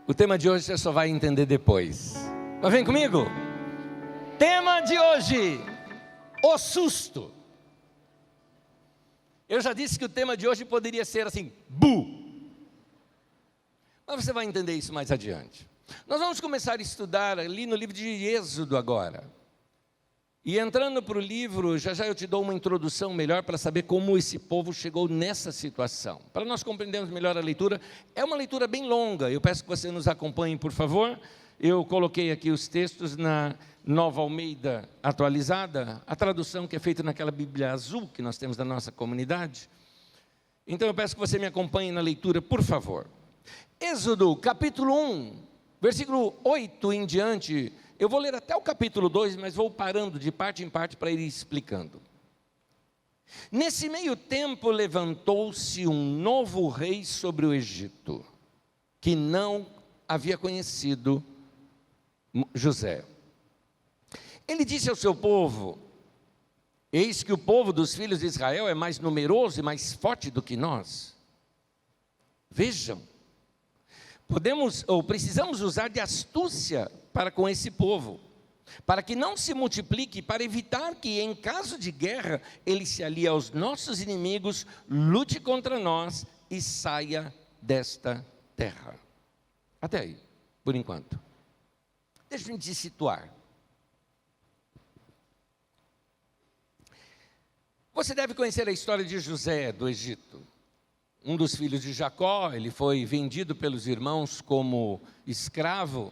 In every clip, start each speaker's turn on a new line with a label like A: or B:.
A: O tema de hoje você só vai entender depois. Mas vem comigo. Tema de hoje: o susto. Eu já disse que o tema de hoje poderia ser assim, bu. Mas você vai entender isso mais adiante. Nós vamos começar a estudar ali no livro de Êxodo agora. E entrando para o livro, já eu te dou uma introdução melhor para saber como esse povo chegou nessa situação. Para nós compreendermos melhor a leitura, é uma leitura bem longa, eu peço que você nos acompanhe, por favor. Eu coloquei aqui os textos na Nova Almeida atualizada, a tradução que é feita naquela Bíblia azul que nós temos da nossa comunidade. Então eu peço que você me acompanhe na leitura, por favor. Êxodo, capítulo 1, versículo 8 em diante. Eu vou ler até o capítulo 2, mas vou parando de parte em parte para ir explicando. Nesse meio tempo levantou-se um novo rei sobre o Egito, que não havia conhecido José. Ele disse ao seu povo: eis que o povo dos filhos de Israel é mais numeroso e mais forte do que nós. Vejam, precisamos usar de astúcia para com esse povo, para que não se multiplique, para evitar que em caso de guerra ele se alie aos nossos inimigos, lute contra nós e saia desta terra. Até aí, por enquanto. Deixa eu te situar. Você deve conhecer a história de José do Egito. Um dos filhos de Jacó, ele foi vendido pelos irmãos como escravo.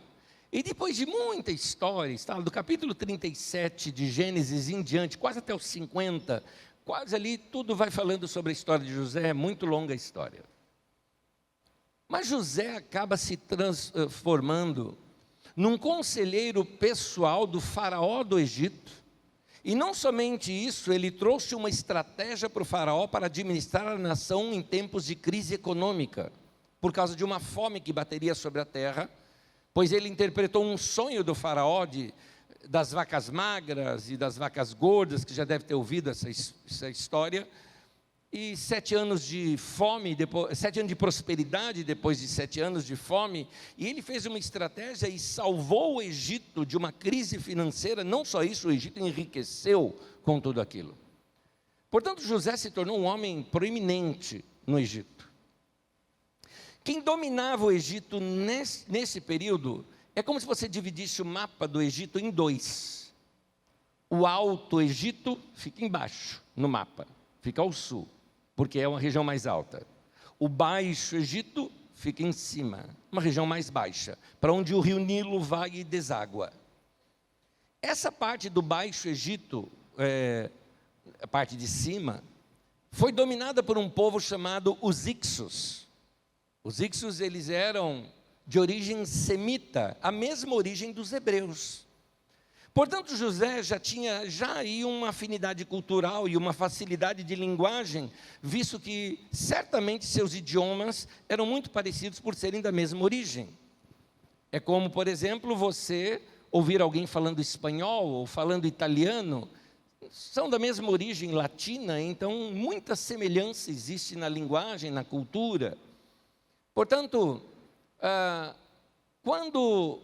A: E depois de muita história, está do capítulo 37 de Gênesis em diante, quase até os 50, quase ali tudo vai falando sobre a história de José, é muito longa a história. Mas José acaba se transformando num conselheiro pessoal do faraó do Egito. E não somente isso, ele trouxe uma estratégia para o faraó para administrar a nação em tempos de crise econômica, por causa de uma fome que bateria sobre a terra, pois ele interpretou um sonho do faraó das vacas magras e das vacas gordas, que já deve ter ouvido essa história, e 7 anos de fome, 7 anos de prosperidade depois de 7 anos de fome, e ele fez uma estratégia e salvou o Egito de uma crise financeira. Não só isso, o Egito enriqueceu com tudo aquilo. Portanto, José se tornou um homem proeminente no Egito. Quem dominava o Egito nesse período, é como se você dividisse o mapa do Egito em dois. O Alto Egito fica embaixo no mapa, fica ao sul, porque é uma região mais alta. O Baixo Egito fica em cima, uma região mais baixa, para onde o rio Nilo vai e deságua. Essa parte do Baixo Egito, a parte de cima, foi dominada por um povo chamado os Ixos. Os Ixos, eles eram de origem semita, a mesma origem dos hebreus. Portanto, José já tinha aí uma afinidade cultural e uma facilidade de linguagem, visto que certamente seus idiomas eram muito parecidos por serem da mesma origem. É como, por exemplo, você ouvir alguém falando espanhol ou falando italiano, são da mesma origem latina, então muita semelhança existe na linguagem, na cultura. Portanto, quando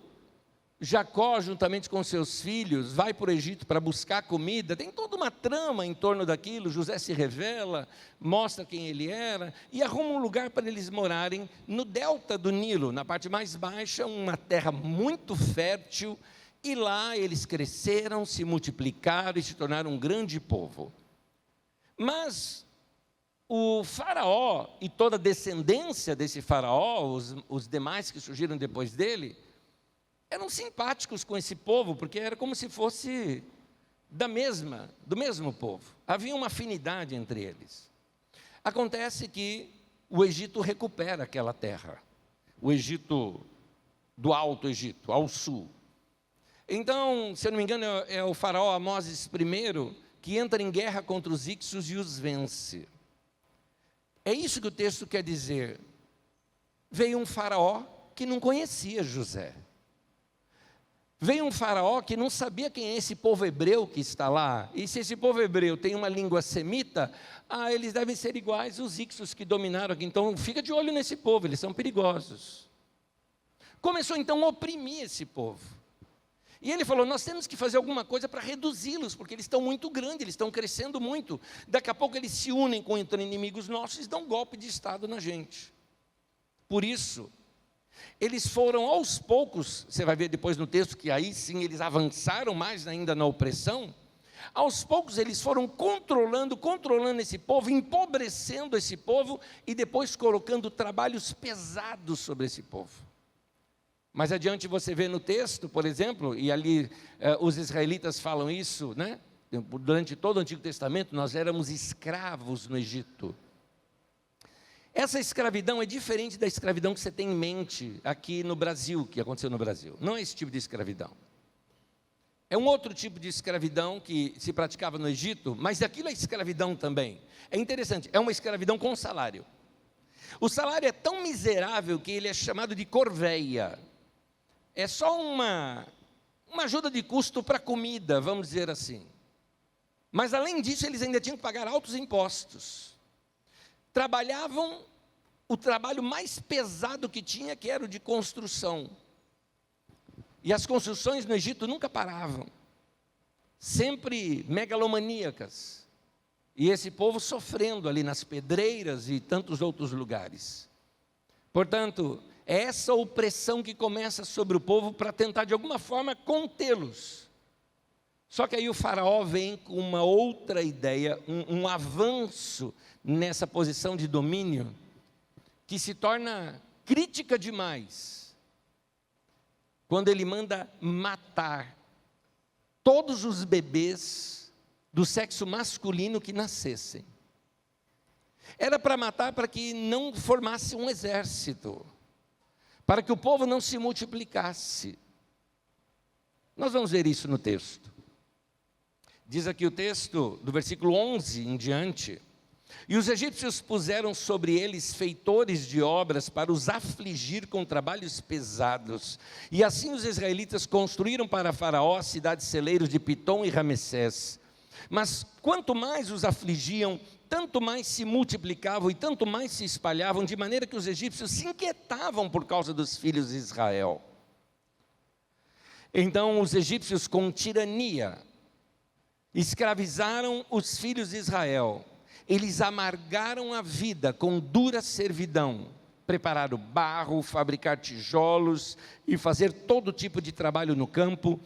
A: Jacó, juntamente com seus filhos, vai para o Egito para buscar comida, tem toda uma trama em torno daquilo. José se revela, mostra quem ele era e arruma um lugar para eles morarem no delta do Nilo, na parte mais baixa, uma terra muito fértil, e lá eles cresceram, se multiplicaram e se tornaram um grande povo. Mas o faraó e toda a descendência desse faraó, os demais que surgiram depois dele, eram simpáticos com esse povo, porque era como se fosse do mesmo povo. Havia uma afinidade entre eles. Acontece que o Egito recupera aquela terra, o Egito do Alto Egito, ao sul. Então, se eu não me engano, é o faraó Amoses I que entra em guerra contra os Ixos e os vence. É isso que o texto quer dizer. Veio um faraó que não conhecia José. Veio um faraó que não sabia quem é esse povo hebreu que está lá. E se esse povo hebreu tem uma língua semita, eles devem ser iguais aos Ixos que dominaram aqui. Então fica de olho nesse povo, eles são perigosos. começou então a oprimir esse povo. E ele falou, nós temos que fazer alguma coisa para reduzi-los, porque eles estão muito grandes, eles estão crescendo muito. Daqui a pouco eles se unem contra inimigos nossos e dão um golpe de Estado na gente. Por isso, eles foram aos poucos, você vai ver depois no texto que aí sim eles avançaram mais ainda na opressão. Aos poucos eles foram controlando esse povo, empobrecendo esse povo e depois colocando trabalhos pesados sobre esse povo. Mais adiante você vê no texto, por exemplo, e ali os israelitas falam isso, né? Durante todo o Antigo Testamento nós éramos escravos no Egito. Essa escravidão é diferente da escravidão que você tem em mente aqui no Brasil, que aconteceu no Brasil. Não é esse tipo de escravidão. É um outro tipo de escravidão que se praticava no Egito, mas aquilo é escravidão também. É interessante, é uma escravidão com salário. O salário é tão miserável que ele é chamado de corveia. É só uma ajuda de custo para comida, vamos dizer assim. Mas além disso, eles ainda tinham que pagar altos impostos. Trabalhavam o trabalho mais pesado que tinha, que era o de construção. E as construções no Egito nunca paravam, sempre megalomaníacas. E esse povo sofrendo ali nas pedreiras e tantos outros lugares. Portanto, é essa opressão que começa sobre o povo para tentar de alguma forma contê-los. Só que aí o faraó vem com uma outra ideia, um avanço nessa posição de domínio, que se torna crítica demais, quando ele manda matar todos os bebês do sexo masculino que nascessem. Era para matar para que não formasse um exército, para que o povo não se multiplicasse. Nós vamos ver isso no texto. Diz aqui o texto, do versículo 11 em diante: e os egípcios puseram sobre eles feitores de obras para os afligir com trabalhos pesados. E assim os israelitas construíram para Faraó cidades celeiros de Pitom e Ramessés. Mas quanto mais os afligiam, tanto mais se multiplicavam e tanto mais se espalhavam, de maneira que os egípcios se inquietavam por causa dos filhos de Israel. Então os egípcios, com tirania, escravizaram os filhos de Israel. Eles amargaram a vida com dura servidão, preparar o barro, fabricar tijolos e fazer todo tipo de trabalho no campo.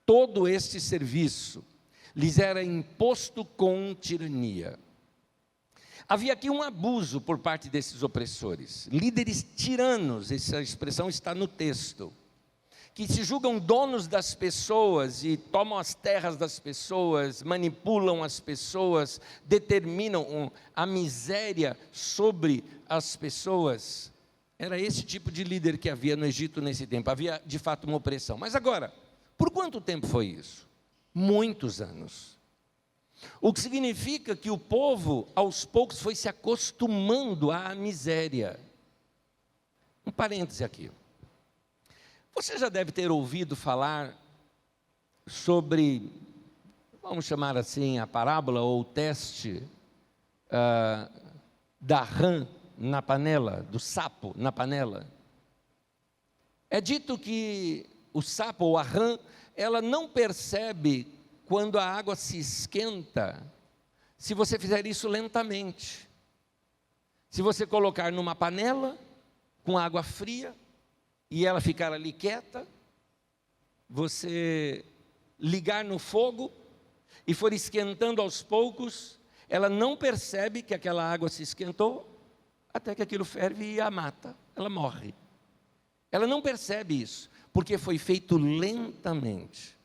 A: Todo este serviço lhes era imposto com tirania. Havia aqui um abuso por parte desses opressores, líderes tiranos, essa expressão está no texto, que se julgam donos das pessoas e tomam as terras das pessoas, manipulam as pessoas, determinam a miséria sobre as pessoas. Era esse tipo de líder que havia no Egito nesse tempo, havia de fato uma opressão. Mas agora, por quanto tempo foi isso? Muitos anos. O que significa que o povo, aos poucos, foi se acostumando à miséria. Um parêntese aqui. Você já deve ter ouvido falar sobre, vamos chamar assim, a parábola ou o teste da rã na panela, do sapo na panela. É dito que o sapo ou a rã, ela não percebe quando a água se esquenta, se você fizer isso lentamente. Se você colocar numa panela com água fria, e ela ficar ali quieta, você ligar no fogo e for esquentando aos poucos, ela não percebe que aquela água se esquentou, até que aquilo ferve e a mata, ela morre. Ela não percebe isso, porque foi feito lentamente.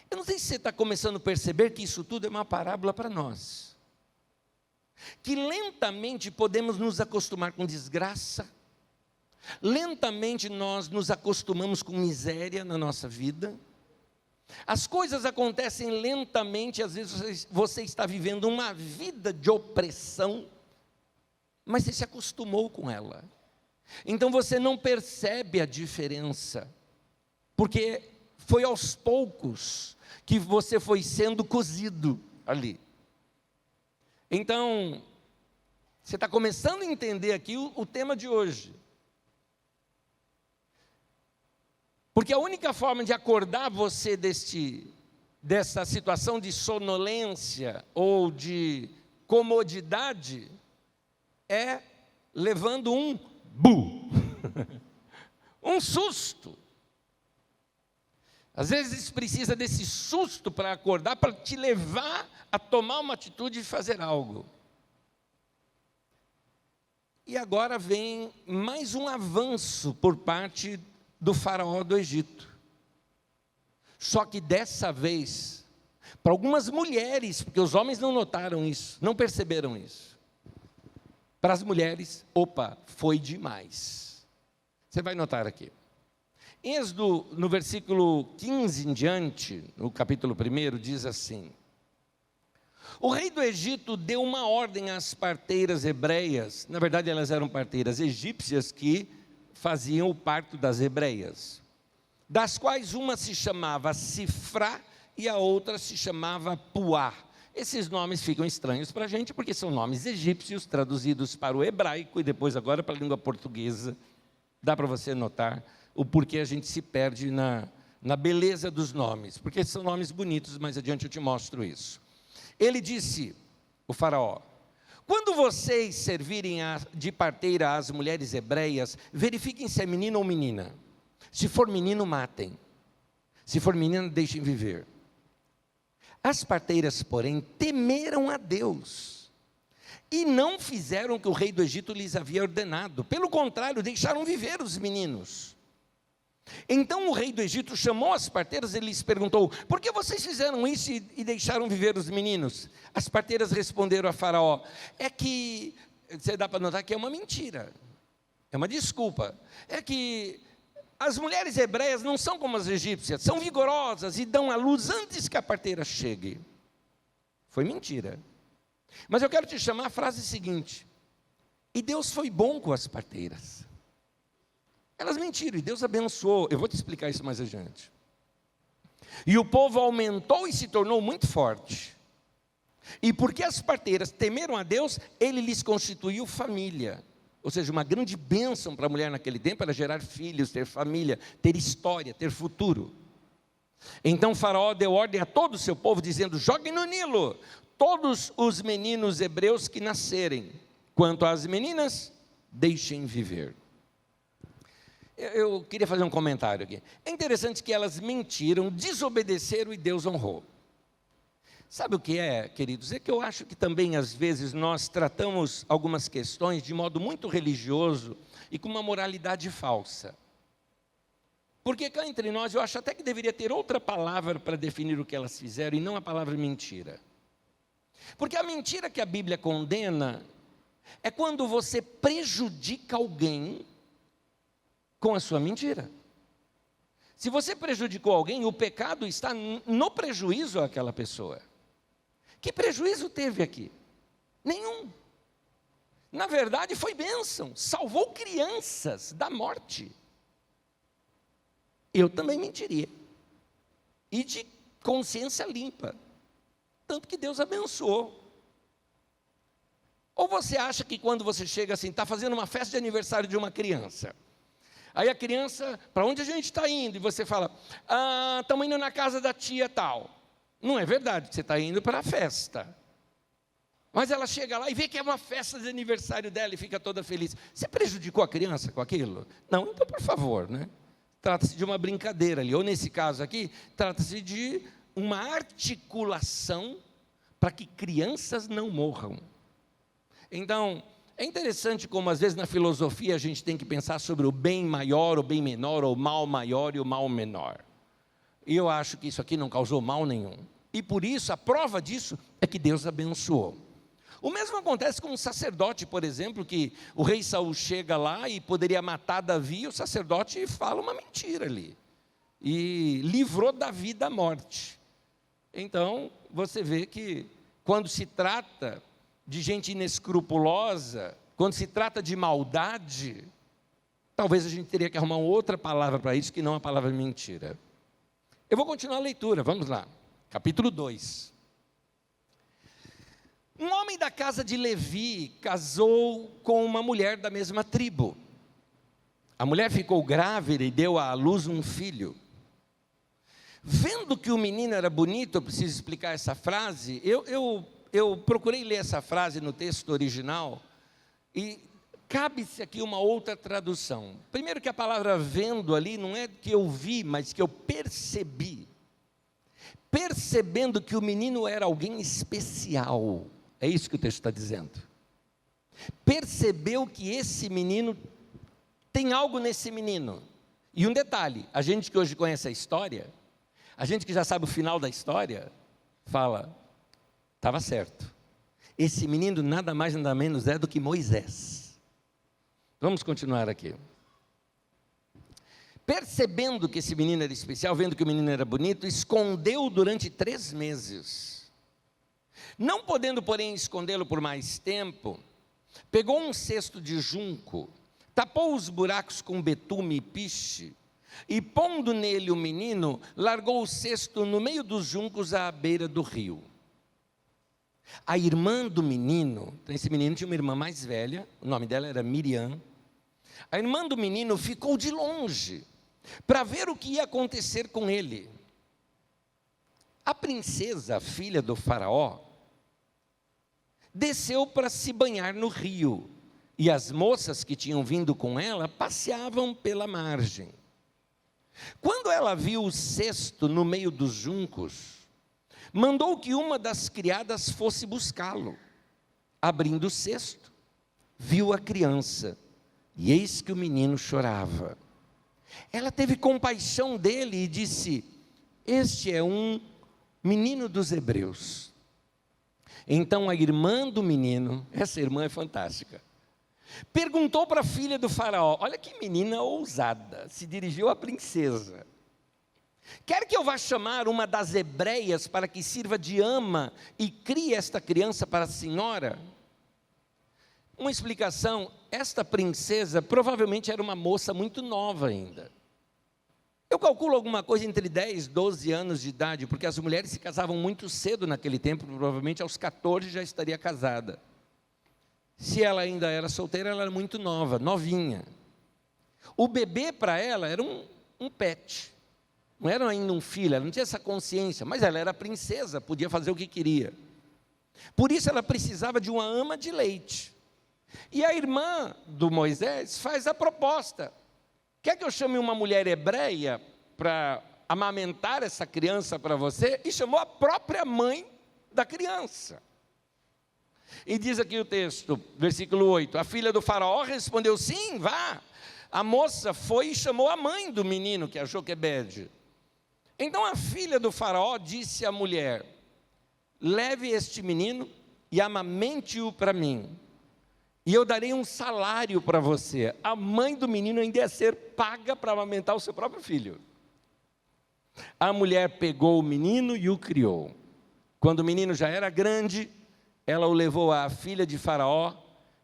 A: Eu não sei se você está começando a perceber que isso tudo é uma parábola para nós. Que lentamente podemos nos acostumar com desgraça, lentamente nós nos acostumamos com miséria na nossa vida. As coisas acontecem lentamente, às vezes você está vivendo uma vida de opressão, mas você se acostumou com ela. Então você não percebe a diferença, porque foi aos poucos que você foi sendo cozido ali. Então, você está começando a entender aqui o tema de hoje. Porque a única forma de acordar você dessa situação de sonolência ou de comodidade é levando um bu, um susto. Às vezes precisa desse susto para acordar, para te levar a tomar uma atitude de fazer algo. E agora vem mais um avanço por parte do faraó do Egito. Só que dessa vez, para algumas mulheres, porque os homens não notaram isso, não perceberam isso. Para as mulheres, opa, foi demais. Você vai notar aqui. Em Êxodo, no versículo 15 em diante, no capítulo 1, diz assim: o rei do Egito deu uma ordem às parteiras hebreias, na verdade elas eram parteiras egípcias que faziam o parto das hebreias, das quais uma se chamava Sifrá e a outra se chamava Puá. Esses nomes ficam estranhos para a gente, porque são nomes egípcios traduzidos para o hebraico e depois agora para a língua portuguesa. Dá para você notar o porquê a gente se perde na beleza dos nomes, porque são nomes bonitos, mais adiante eu te mostro isso. Ele disse, o faraó: quando vocês servirem de parteira às mulheres hebreias, verifiquem se é menino ou menina. Se for menino, matem. Se for menina, deixem viver. As parteiras, porém, temeram a Deus e não fizeram o que o rei do Egito lhes havia ordenado. Pelo contrário, deixaram viver os meninos. Então o rei do Egito chamou as parteiras e lhes perguntou: por que vocês fizeram isso e deixaram viver os meninos? As parteiras responderam a Faraó: é que, você dá para notar que é uma mentira, é uma desculpa, é que as mulheres hebreias não são como as egípcias, são vigorosas e dão à luz antes que a parteira chegue. Foi mentira. Mas eu quero te chamar a frase seguinte: e Deus foi bom com as parteiras. Elas mentiram e Deus abençoou. Eu vou te explicar isso mais adiante. E o povo aumentou e se tornou muito forte. E porque as parteiras temeram a Deus, Ele lhes constituiu família. Ou seja, uma grande bênção para a mulher naquele tempo era gerar filhos, ter família, ter história, ter futuro. Então Faraó deu ordem a todo o seu povo, dizendo: joguem no Nilo todos os meninos hebreus que nascerem. Quanto às meninas, deixem viver. Eu queria fazer um comentário aqui. É interessante que elas mentiram, desobedeceram e Deus honrou. Sabe o que é, queridos? É que eu acho que também, às vezes, nós tratamos algumas questões de modo muito religioso e com uma moralidade falsa. Porque cá entre nós, eu acho até que deveria ter outra palavra para definir o que elas fizeram e não a palavra mentira. Porque a mentira que a Bíblia condena é quando você prejudica alguém com a sua mentira. Se você prejudicou alguém, o pecado está no prejuízo àquela pessoa. Que prejuízo teve aqui? Nenhum. Na verdade, foi bênção. Salvou crianças da morte. Eu também mentiria. E de consciência limpa. Tanto que Deus abençoou. Ou você acha que quando você chega assim, está fazendo uma festa de aniversário de uma criança. Aí a criança, para onde a gente está indo? E você fala: estamos indo na casa da tia tal. Não é verdade, você está indo para a festa. Mas ela chega lá e vê que é uma festa de aniversário dela e fica toda feliz. Você prejudicou a criança com aquilo? Não, então por favor, né? Trata-se de uma brincadeira ali. Ou nesse caso aqui, trata-se de uma articulação para que crianças não morram. Então, é interessante como às vezes na filosofia a gente tem que pensar sobre o bem maior, o bem menor, ou o mal maior e o mal menor. E eu acho que isso aqui não causou mal nenhum. E por isso, a prova disso é que Deus abençoou. O mesmo acontece com um sacerdote, por exemplo, que o rei Saul chega lá e poderia matar Davi, e o sacerdote fala uma mentira ali. E livrou Davi da morte. Então, você vê que quando se trata de gente inescrupulosa, quando se trata de maldade, talvez a gente teria que arrumar outra palavra para isso, que não a palavra mentira. Eu vou continuar a leitura, vamos lá. Capítulo 2. Um homem da casa de Levi casou com uma mulher da mesma tribo. A mulher ficou grávida e deu à luz um filho. Vendo que o menino era bonito, eu preciso explicar essa frase, eu procurei ler essa frase no texto original, e cabe-se aqui uma outra tradução. Primeiro que a palavra vendo ali não é que eu vi, mas que eu percebi. Percebendo que o menino era alguém especial. É isso que o texto está dizendo. Percebeu que esse menino, tem algo nesse menino. E um detalhe, a gente que hoje conhece a história, a gente que já sabe o final da história, fala, estava certo. Esse menino nada mais nada menos é do que Moisés. Vamos continuar aqui. Percebendo que esse menino era especial, vendo que o menino era bonito, escondeu durante 3 meses. Não podendo, porém, escondê-lo por mais tempo, pegou um cesto de junco, tapou os buracos com betume e piche, e pondo nele o menino, largou o cesto no meio dos juncos à beira do rio. A irmã do menino, esse menino tinha uma irmã mais velha, o nome dela era Miriam. A irmã do menino ficou de longe, para ver o que ia acontecer com ele. A princesa, filha do faraó, desceu para se banhar no rio, e as moças que tinham vindo com ela passeavam pela margem. Quando ela viu o cesto no meio dos juncos, mandou que uma das criadas fosse buscá-lo. Abrindo o cesto, viu a criança, e eis que o menino chorava. Ela teve compaixão dele e disse, este é um menino dos hebreus. Então a irmã do menino, essa irmã é fantástica, perguntou para a filha do faraó, olha que menina ousada, se dirigiu à princesa. Quer que eu vá chamar uma das hebreias para que sirva de ama e crie esta criança para a senhora? Uma explicação, esta princesa provavelmente era uma moça muito nova ainda. Eu calculo alguma coisa entre 10 e 12 anos de idade, porque as mulheres se casavam muito cedo naquele tempo, provavelmente aos 14 já estaria casada. Se ela ainda era solteira, ela era muito nova, novinha. O bebê para ela era um pet, não era ainda um filho, ela não tinha essa consciência, mas ela era princesa, podia fazer o que queria. Por isso ela precisava de uma ama de leite. E a irmã do Moisés faz a proposta. Quer que eu chame uma mulher hebreia para amamentar essa criança para você? E chamou a própria mãe da criança. E diz aqui o texto, versículo 8, a filha do faraó respondeu, sim, vá. A moça foi e chamou a mãe do menino, que é Joquebede. Então a filha do faraó disse à mulher, leve este menino e amamente-o para mim, e eu darei um salário para você. A mãe do menino ainda ia ser paga para amamentar o seu próprio filho. A mulher pegou o menino e o criou. Quando o menino já era grande, ela o levou à filha de Faraó,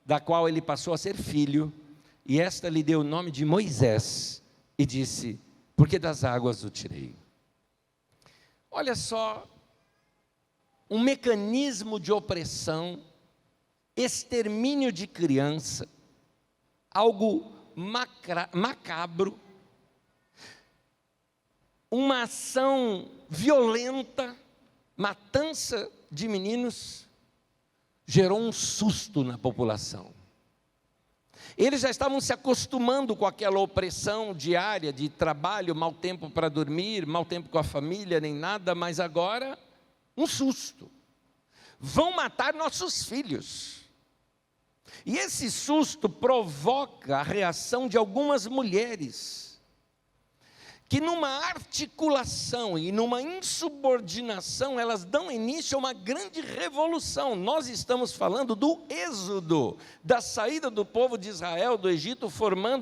A: da qual ele passou a ser filho, e esta lhe deu o nome de Moisés, e disse, porque das águas o tirei. Olha só, um mecanismo de opressão, extermínio de criança, algo macabro, uma ação violenta, matança de meninos, gerou um susto na população. Eles já estavam se acostumando com aquela opressão diária de trabalho, mau tempo para dormir, mau tempo com a família, nem nada, mas agora, um susto. Vão matar nossos filhos. E esse susto provoca a reação de algumas mulheres, que numa articulação e numa insubordinação, elas dão início a uma grande revolução. Nós estamos falando do êxodo, da saída do povo de Israel do Egito,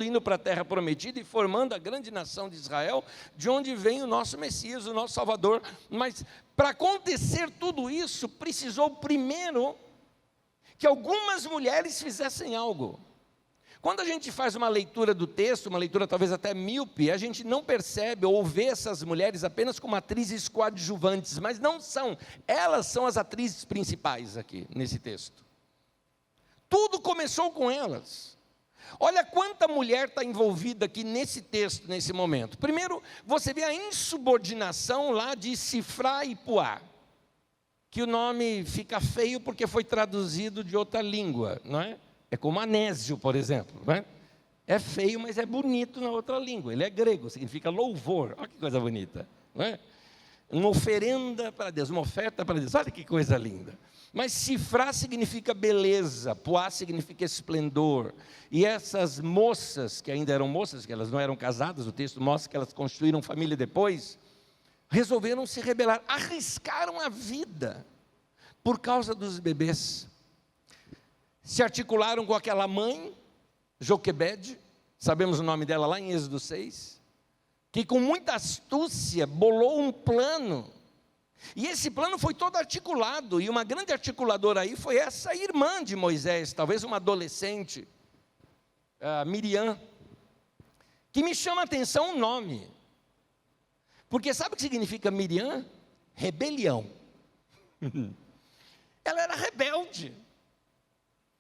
A: indo para a terra prometida e formando a grande nação de Israel, de onde vem o nosso Messias, o nosso Salvador. Mas para acontecer tudo isso, precisou primeiro que algumas mulheres fizessem algo. Quando a gente faz uma leitura do texto, uma leitura talvez até míope, a gente não percebe ou vê essas mulheres apenas como atrizes coadjuvantes, mas não são, elas são as atrizes principais aqui nesse texto. Tudo começou com elas. Olha quanta mulher está envolvida aqui nesse texto, nesse momento. Primeiro, você vê a insubordinação lá de Sifrá e Puá, que o nome fica feio porque foi traduzido de outra língua, não é? É como Anésio, por exemplo, não é? É feio, mas é bonito na outra língua. Ele é grego, significa louvor. Olha que coisa bonita, não é? Uma oferenda para Deus, uma oferta para Deus. Olha que coisa linda. Mas Sifrá significa beleza, Puá significa esplendor. E essas moças, que ainda eram moças, que elas não eram casadas, o texto mostra que elas construíram família depois, resolveram se rebelar, arriscaram a vida por causa dos bebês. Se articularam com aquela mãe, Joquebede, sabemos o nome dela lá em Êxodo 6, que com muita astúcia bolou um plano. E esse plano foi todo articulado, e uma grande articuladora aí foi essa irmã de Moisés, talvez uma adolescente, Miriam, que me chama a atenção o nome. Porque sabe o que significa Miriam? Rebelião. Ela era rebelde.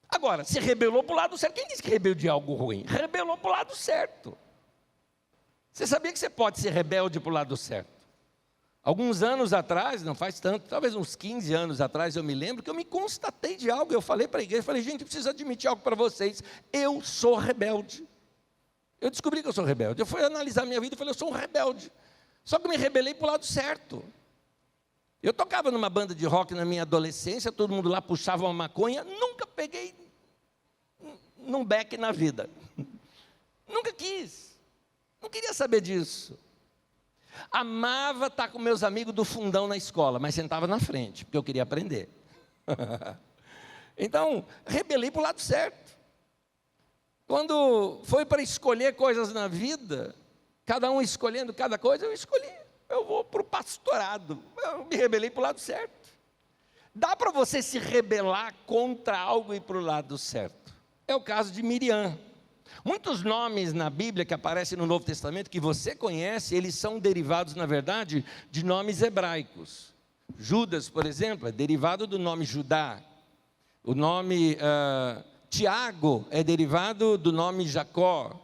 A: Agora, se rebelou para o lado certo. Quem disse que rebeldia é algo ruim? Rebelou para o lado certo. Você sabia que você pode ser rebelde para o lado certo? Alguns anos atrás, não faz tanto, talvez uns 15 anos atrás, eu me lembro que eu me constatei de algo. Eu falei para a igreja, falei, gente, eu preciso admitir algo para vocês. Eu sou rebelde. Eu descobri que eu sou rebelde. Eu fui analisar minha vida e falei, eu sou um rebelde. Só que eu me rebelei para o lado certo. Eu tocava numa banda de rock na minha adolescência, todo mundo lá puxava uma maconha, nunca peguei num beck na vida. Nunca quis. Não queria saber disso. Amava estar com meus amigos do fundão na escola, mas sentava na frente, porque eu queria aprender. Então, rebelei para o lado certo. Quando foi para escolher coisas na vida, cada um escolhendo cada coisa, eu escolhi. Eu vou para o pastorado. Eu me rebelei para o lado certo. Dá para você se rebelar contra algo e ir para o lado certo. É o caso de Miriam. Muitos nomes na Bíblia que aparecem no Novo Testamento, que você conhece, eles são derivados, na verdade, de nomes hebraicos. Judas, por exemplo, é derivado do nome Judá. O nome Tiago é derivado do nome Jacó.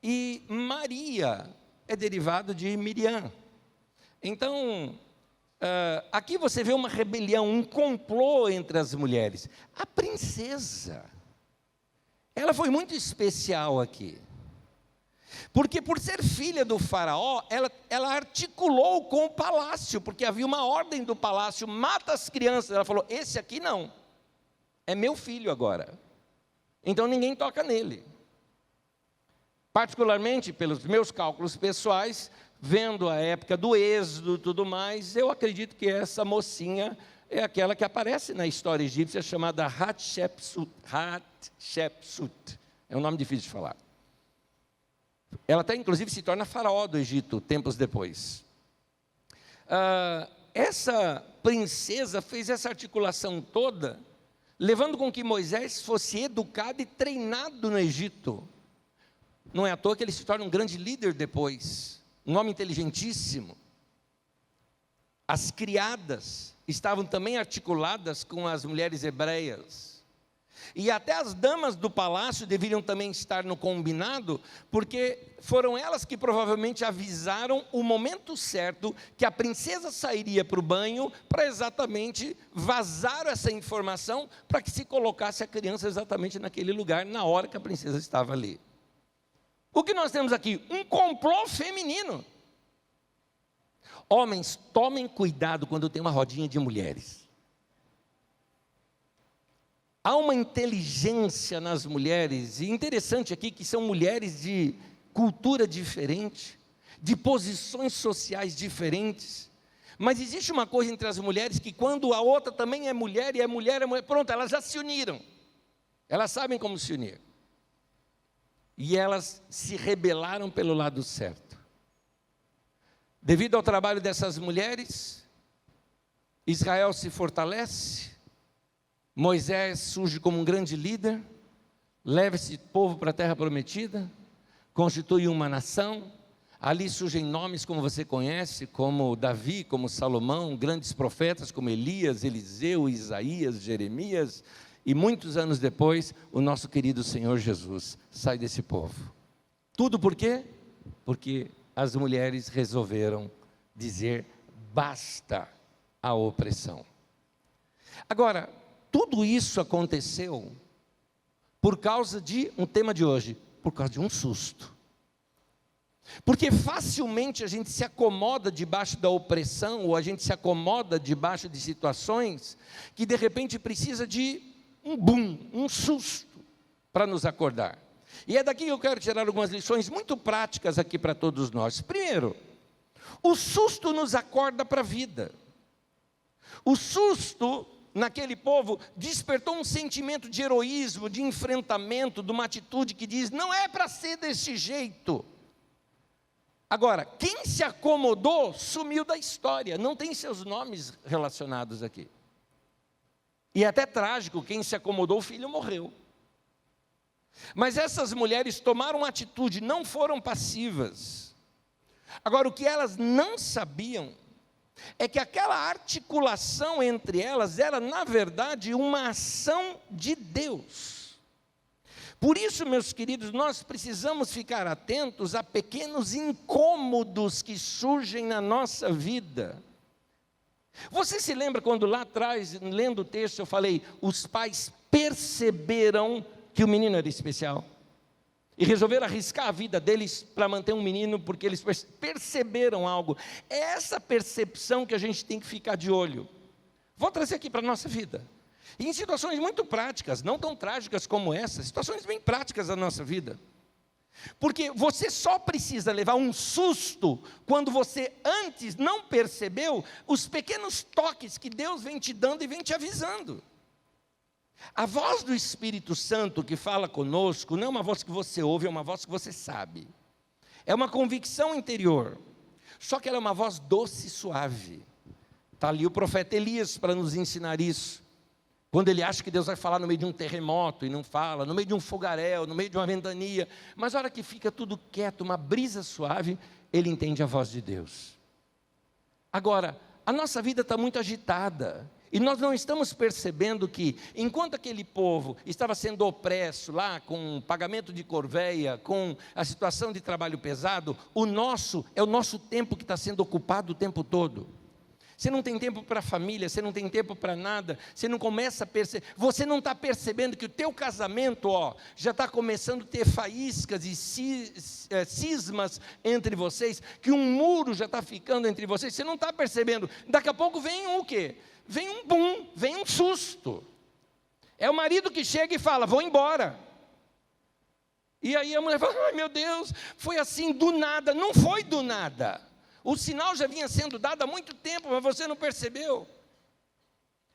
A: E Maria é derivado de Miriam. Então, aqui você vê uma rebelião, um complô entre as mulheres. A princesa, ela foi muito especial aqui. Porque por ser filha do faraó, ela articulou com o palácio, porque havia uma ordem do palácio, mata as crianças. Ela falou, esse aqui não, é meu filho agora. Então ninguém toca nele. Particularmente, pelos meus cálculos pessoais, vendo a época do Êxodo e tudo mais, eu acredito que essa mocinha é aquela que aparece na história egípcia chamada Hatshepsut. É um nome difícil de falar. Ela até inclusive se torna faraó do Egito, tempos depois. Essa princesa fez essa articulação toda, levando com que Moisés fosse educado e treinado no Egito. Não é à toa que ele se torna um grande líder depois, um homem inteligentíssimo. As criadas estavam também articuladas com as mulheres hebreias. E até as damas do palácio deveriam também estar no combinado, porque foram elas que provavelmente avisaram o momento certo que a princesa sairia para o banho, para exatamente vazar essa informação, para que se colocasse a criança exatamente naquele lugar, na hora que a princesa estava ali. O que nós temos aqui? Um complô feminino. Homens, tomem cuidado quando tem uma rodinha de mulheres. Há uma inteligência nas mulheres, e interessante aqui que são mulheres de cultura diferente, de posições sociais diferentes, mas existe uma coisa entre as mulheres que quando a outra também é mulher, e é mulher, pronto, elas já se uniram, elas sabem como se unir, e elas se rebelaram pelo lado certo. Devido ao trabalho dessas mulheres, Israel se fortalece, Moisés surge como um grande líder, leva esse povo para a terra prometida, constitui uma nação, ali surgem nomes como você conhece, como Davi, como Salomão, grandes profetas como Elias, Eliseu, Isaías, Jeremias, E muitos anos depois, o nosso querido Senhor Jesus sai desse povo. Tudo por quê? Porque as mulheres resolveram dizer basta à opressão. Agora, tudo isso aconteceu por causa de um tema de hoje, por causa de um susto. Porque facilmente a gente se acomoda debaixo da opressão, ou a gente se acomoda debaixo de situações que de repente precisa de um boom, um susto para nos acordar. E é daqui que eu quero tirar algumas lições muito práticas aqui para todos nós. Primeiro, o susto nos acorda para a vida. O susto naquele povo despertou um sentimento de heroísmo, de enfrentamento, de uma atitude que diz, não é para ser desse jeito. Agora, quem se acomodou sumiu da história, não tem seus nomes relacionados aqui. E é até trágico, quem se acomodou, o filho morreu. Mas essas mulheres tomaram uma atitude, não foram passivas. Agora, o que elas não sabiam é que aquela articulação entre elas era, na verdade, uma ação de Deus. Por isso, meus queridos, nós precisamos ficar atentos a pequenos incômodos que surgem na nossa vida. Você se lembra quando lá atrás, lendo o texto, eu falei, os pais perceberam que o menino era especial? E resolveram arriscar a vida deles para manter um menino, porque eles perceberam algo. É essa percepção que a gente tem que ficar de olho. Vou trazer aqui para a nossa vida. E em situações muito práticas, não tão trágicas como essa, situações bem práticas da nossa vida. Porque você só precisa levar um susto quando você antes não percebeu os pequenos toques que Deus vem te dando e vem te avisando. A voz do Espírito Santo que fala conosco não é uma voz que você ouve, é uma voz que você sabe. É uma convicção interior. Só que ela é uma voz doce e suave. Está ali o profeta Elias para nos ensinar isso. Quando ele acha que Deus vai falar no meio de um terremoto e não fala, no meio de um fogaréu, no meio de uma ventania, mas na hora que fica tudo quieto, uma brisa suave, ele entende a voz de Deus. Agora, a nossa vida está muito agitada, e nós não estamos percebendo que, enquanto aquele povo estava sendo opresso lá, com pagamento de corveia, com a situação de trabalho pesado, é o nosso tempo que está sendo ocupado o tempo todo. Você não tem tempo para a família, você não tem tempo para nada, você não começa a perceber, você não está percebendo que o teu casamento, já está começando a ter faíscas e cismas entre vocês, que um muro já está ficando entre vocês, você não está percebendo, daqui a pouco vem o quê? Vem um boom, vem um susto, é o marido que chega e fala, vou embora, e aí a mulher fala, ai meu Deus, foi assim do nada, não foi do nada, o sinal já vinha sendo dado há muito tempo, mas você não percebeu.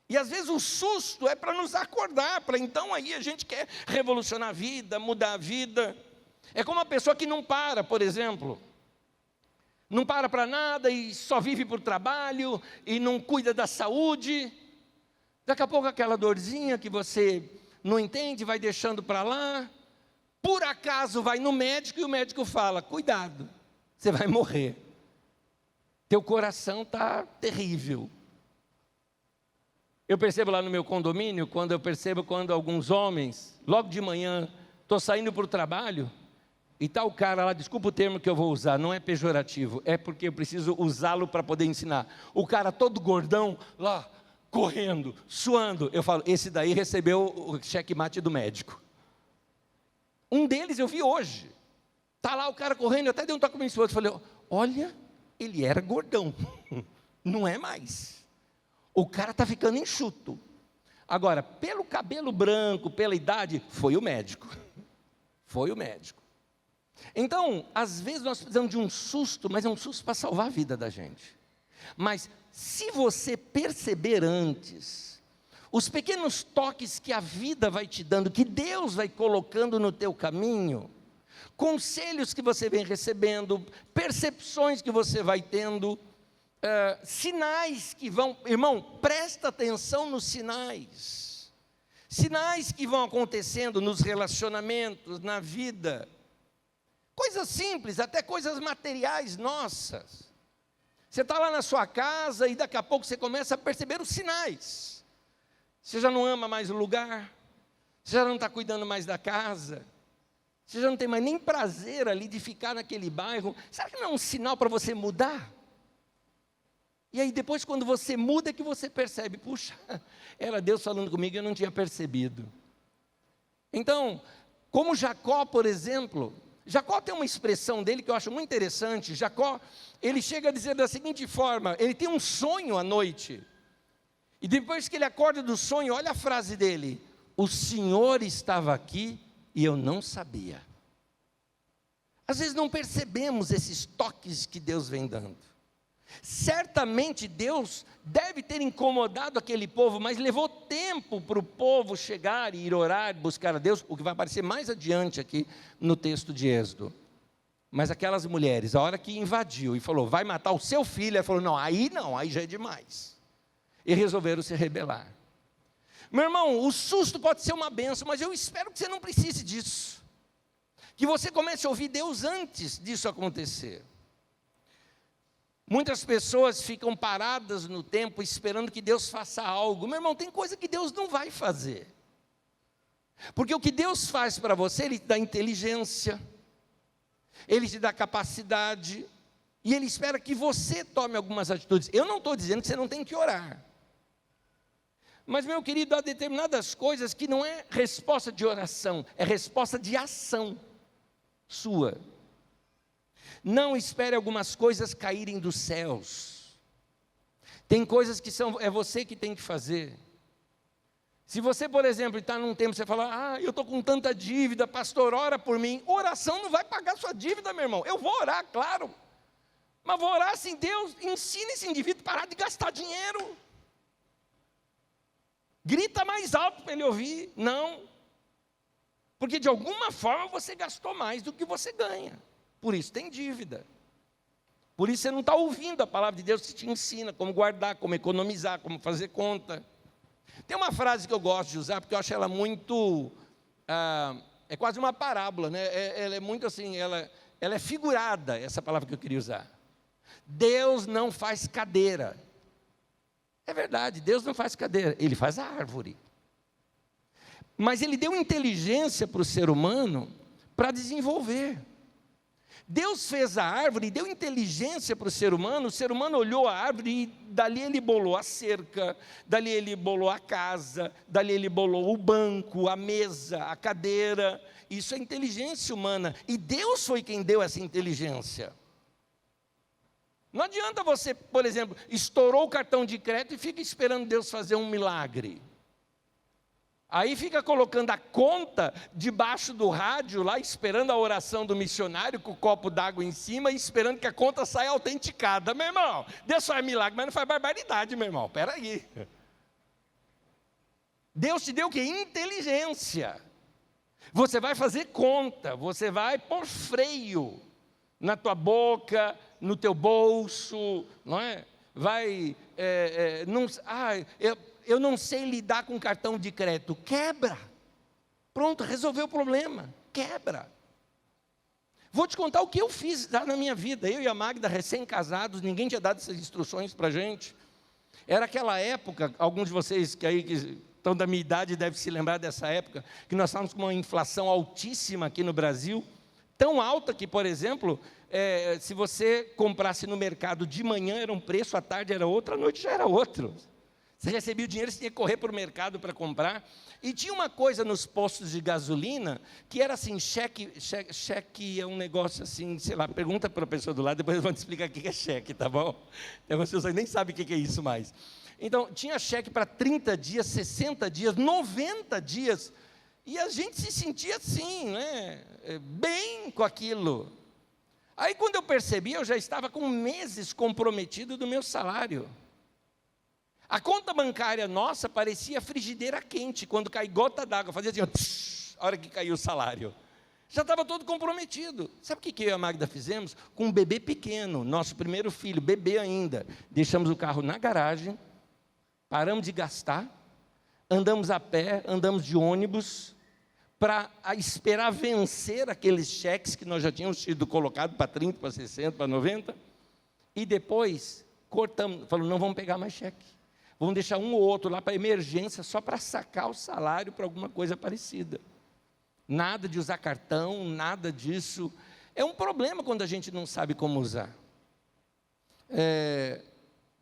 A: E às vezes o susto é para nos acordar, para então aí a gente quer revolucionar a vida, mudar a vida. É como uma pessoa que não para, por exemplo. Não para nada e só vive por trabalho e não cuida da saúde. Daqui a pouco aquela dorzinha que você não entende, vai deixando para lá. Por acaso vai no médico e o médico fala, cuidado, você vai morrer. Teu coração está terrível. Eu percebo lá no meu condomínio, quando alguns homens, logo de manhã, estou saindo para o trabalho, e está o cara lá, desculpa o termo que eu vou usar, não é pejorativo, é porque eu preciso usá-lo para poder ensinar. O cara todo gordão, lá, correndo, suando. Eu falo, esse daí recebeu o checkmate do médico. Um deles eu vi hoje. Está lá o cara correndo, eu até dei um toque para minha esposa, falei, olha, ele era gordão, não é mais. O cara está ficando enxuto. Agora, pelo cabelo branco, pela idade, foi o médico. Foi o médico. Então, às vezes nós precisamos de um susto, mas é um susto para salvar a vida da gente. Mas, se você perceber antes, os pequenos toques que a vida vai te dando, que Deus vai colocando no teu caminho, conselhos que você vem recebendo, percepções que você vai tendo, sinais que vão, irmão, presta atenção nos sinais que vão acontecendo nos relacionamentos, na vida, coisas simples, até coisas materiais nossas. Você está lá na sua casa e daqui a pouco você começa a perceber os sinais. Você já não ama mais o lugar, Você já não está cuidando mais da casa. Você já não tem mais nem prazer ali de ficar naquele bairro. Será que não é um sinal para você mudar? E aí depois quando você muda é que você percebe, puxa, era Deus falando comigo e eu não tinha percebido. Então, como Jacó, por exemplo, Jacó tem uma expressão dele que eu acho muito interessante. Jacó, ele chega a dizer da seguinte forma, ele tem um sonho à noite. E depois que ele acorda do sonho, olha a frase dele: o Senhor estava aqui e eu não sabia. Às vezes não percebemos esses toques que Deus vem dando. Certamente Deus deve ter incomodado aquele povo, mas levou tempo para o povo chegar e ir orar, buscar a Deus, o que vai aparecer mais adiante aqui no texto de Êxodo. Mas aquelas mulheres, a hora que invadiu e falou, vai matar o seu filho, ela falou, não, aí já é demais. E resolveram se rebelar. Meu irmão, o susto pode ser uma bênção, mas eu espero que você não precise disso. Que você comece a ouvir Deus antes disso acontecer. Muitas pessoas ficam paradas no tempo esperando que Deus faça algo. Meu irmão, tem coisa que Deus não vai fazer. Porque o que Deus faz para você, Ele te dá inteligência, Ele te dá capacidade, e Ele espera que você tome algumas atitudes. Eu não estou dizendo que você não tem que orar. Mas, meu querido, há determinadas coisas que não é resposta de oração, é resposta de ação sua. Não espere algumas coisas caírem dos céus. Tem coisas que é você que tem que fazer. Se você, por exemplo, está num tempo, você fala, eu estou com tanta dívida, pastor, ora por mim. Oração não vai pagar sua dívida, meu irmão. Eu vou orar, claro. Mas vou orar assim, Deus, ensina esse indivíduo a parar de gastar dinheiro. Grita mais alto para ele ouvir. Não. Porque de alguma forma você gastou mais do que você ganha. Por isso tem dívida. Por isso você não está ouvindo a palavra de Deus que te ensina como guardar, como economizar, como fazer conta. Tem uma frase que eu gosto de usar, porque eu acho ela muito... é quase uma parábola, né? Ela é muito assim, ela é figurada, essa palavra que eu queria usar. Deus não faz cadeira. É verdade, Deus não faz cadeira, Ele faz a árvore. Mas Ele deu inteligência para o ser humano para desenvolver. Deus fez a árvore e deu inteligência para o ser humano olhou a árvore e dali ele bolou a cerca, dali ele bolou a casa, dali ele bolou o banco, a mesa, a cadeira. Isso é inteligência humana, e Deus foi quem deu essa inteligência. Não adianta você, por exemplo, estourou o cartão de crédito e fica esperando Deus fazer um milagre. Aí fica colocando a conta debaixo do rádio lá, esperando a oração do missionário com o copo d'água em cima e esperando que a conta saia autenticada. Meu irmão, Deus faz milagre, mas não faz barbaridade, meu irmão. Espera aí. Deus te deu o quê? Inteligência. Você vai fazer conta, você vai pôr freio na tua boca, no teu bolso, não é? Eu não sei lidar com cartão de crédito. Quebra. Pronto, resolveu o problema. Quebra. Vou te contar o que eu fiz na minha vida. Eu e a Magda, recém-casados, ninguém tinha dado essas instruções para a gente. Era aquela época, alguns de vocês que estão da minha idade devem se lembrar dessa época, que nós estávamos com uma inflação altíssima aqui no Brasil, tão alta que, por exemplo, se você comprasse no mercado de manhã era um preço, à tarde era outro, à noite já era outro. Você recebia o dinheiro, você tinha que correr para o mercado para comprar. E tinha uma coisa nos postos de gasolina, que era assim, cheque é um negócio assim, sei lá, pergunta para a pessoa do lado, depois eu vou te explicar o que é cheque, tá bom? Tem algumas pessoas que nem sabem o que é isso mais. Então, tinha cheque para 30 dias, 60 dias, 90 dias, e a gente se sentia assim, né, bem com aquilo. Aí, quando eu percebi, eu já estava com meses comprometido do meu salário. A conta bancária nossa parecia frigideira quente, quando cai gota d'água, fazia assim, a hora que caiu o salário. Já estava todo comprometido. Sabe o que eu e a Magda fizemos? Com um bebê pequeno, nosso primeiro filho, bebê ainda. Deixamos o carro na garagem, paramos de gastar, andamos a pé, andamos de ônibus, para esperar vencer aqueles cheques que nós já tínhamos sido colocados para 30, para 60, para 90, e depois cortamos, falamos, não vamos pegar mais cheque. Vão deixar um ou outro lá para emergência, só para sacar o salário para alguma coisa parecida. Nada de usar cartão, nada disso. É um problema quando a gente não sabe como usar.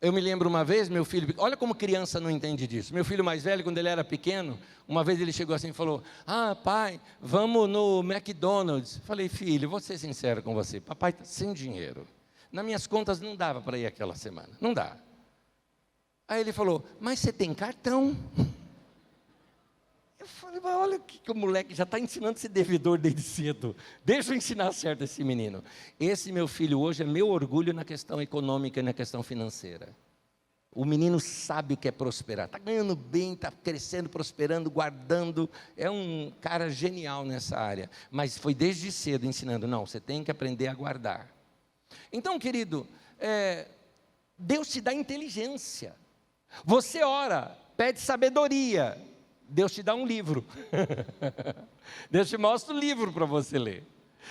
A: Eu me lembro uma vez, meu filho, olha como criança não entende disso. Meu filho mais velho, quando ele era pequeno, uma vez ele chegou assim e falou: pai, vamos no McDonald's. Falei: filho, vou ser sincero com você, papai está sem dinheiro. Nas minhas contas não dava para ir aquela semana, não dá. Aí ele falou: mas você tem cartão? Eu falei: mas olha que o moleque já está ensinando esse devedor desde cedo. Deixa eu ensinar certo esse menino. Esse meu filho hoje é meu orgulho na questão econômica e na questão financeira. O menino sabe o que é prosperar. Está ganhando bem, está crescendo, prosperando, guardando. É um cara genial nessa área. Mas foi desde cedo ensinando: não, você tem que aprender a guardar. Então, querido, Deus te dá inteligência. Você ora, pede sabedoria, Deus te dá um livro. Deus te mostra o livro para você ler,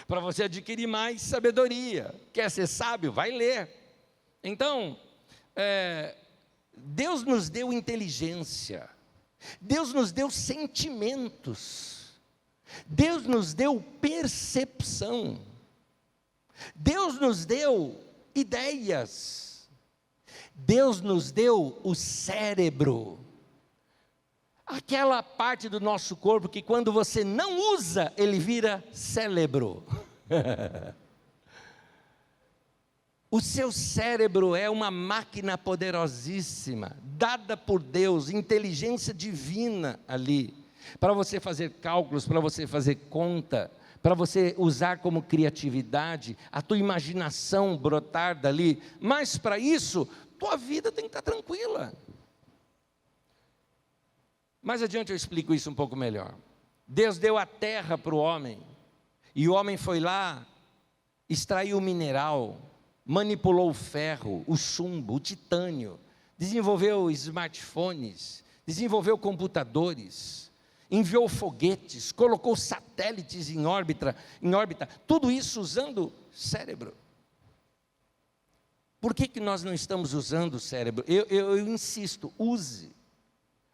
A: para você adquirir mais sabedoria. Quer ser sábio? Vai ler. Então, Deus nos deu inteligência, Deus nos deu sentimentos, Deus nos deu percepção, Deus nos deu ideias, Deus nos deu o cérebro, aquela parte do nosso corpo que quando você não usa, ele vira cérebro. O seu cérebro é uma máquina poderosíssima, dada por Deus, inteligência divina ali, para você fazer cálculos, para você fazer conta, para você usar como criatividade, a tua imaginação brotar dali. Mas para isso, tua vida tem que estar tranquila. Mais adiante eu explico isso um pouco melhor. Deus deu a terra para o homem, e o homem foi lá, extraiu o mineral, manipulou o ferro, o chumbo, o titânio, desenvolveu smartphones, desenvolveu computadores, enviou foguetes, colocou satélites em órbita, tudo isso usando cérebro. Por que nós não estamos usando o cérebro? Eu insisto, use.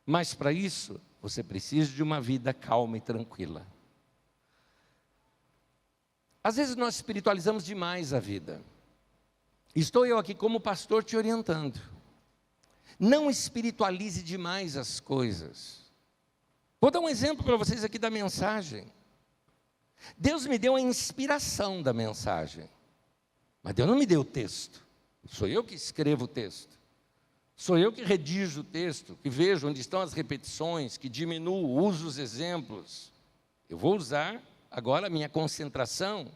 A: Mas para isso, você precisa de uma vida calma e tranquila. Às vezes nós espiritualizamos demais a vida. Estou eu aqui como pastor te orientando. Não espiritualize demais as coisas. Vou dar um exemplo para vocês aqui da mensagem. Deus me deu a inspiração da mensagem, mas Deus não me deu o texto. Sou eu que escrevo o texto. Sou eu que redijo o texto, que vejo onde estão as repetições, que diminuo, uso os exemplos. Eu vou usar agora a minha concentração,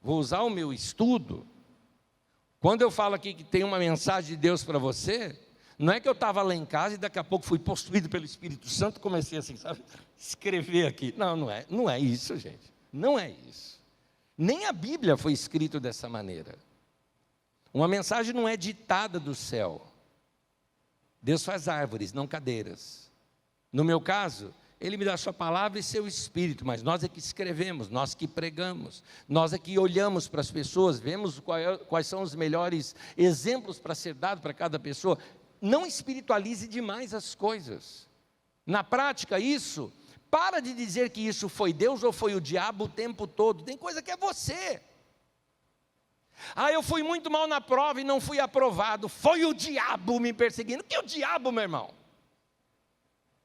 A: vou usar o meu estudo. Quando eu falo aqui que tem uma mensagem de Deus para você, não é que eu estava lá em casa e daqui a pouco fui possuído pelo Espírito Santo e comecei assim, sabe, escrever aqui. Não é isso, gente. Não é isso. Nem a Bíblia foi escrita dessa maneira. Uma mensagem não é ditada do céu. Deus faz árvores, não cadeiras. No meu caso, Ele me dá a sua palavra e seu Espírito, mas nós é que escrevemos, nós que pregamos, nós é que olhamos para as pessoas, vemos quais são os melhores exemplos para ser dado para cada pessoa. Não espiritualize demais as coisas. Na prática, isso, para de dizer que isso foi Deus ou foi o diabo o tempo todo. Tem coisa que é você. Eu fui muito mal na prova e não fui aprovado. Foi o diabo me perseguindo. Que o diabo, meu irmão?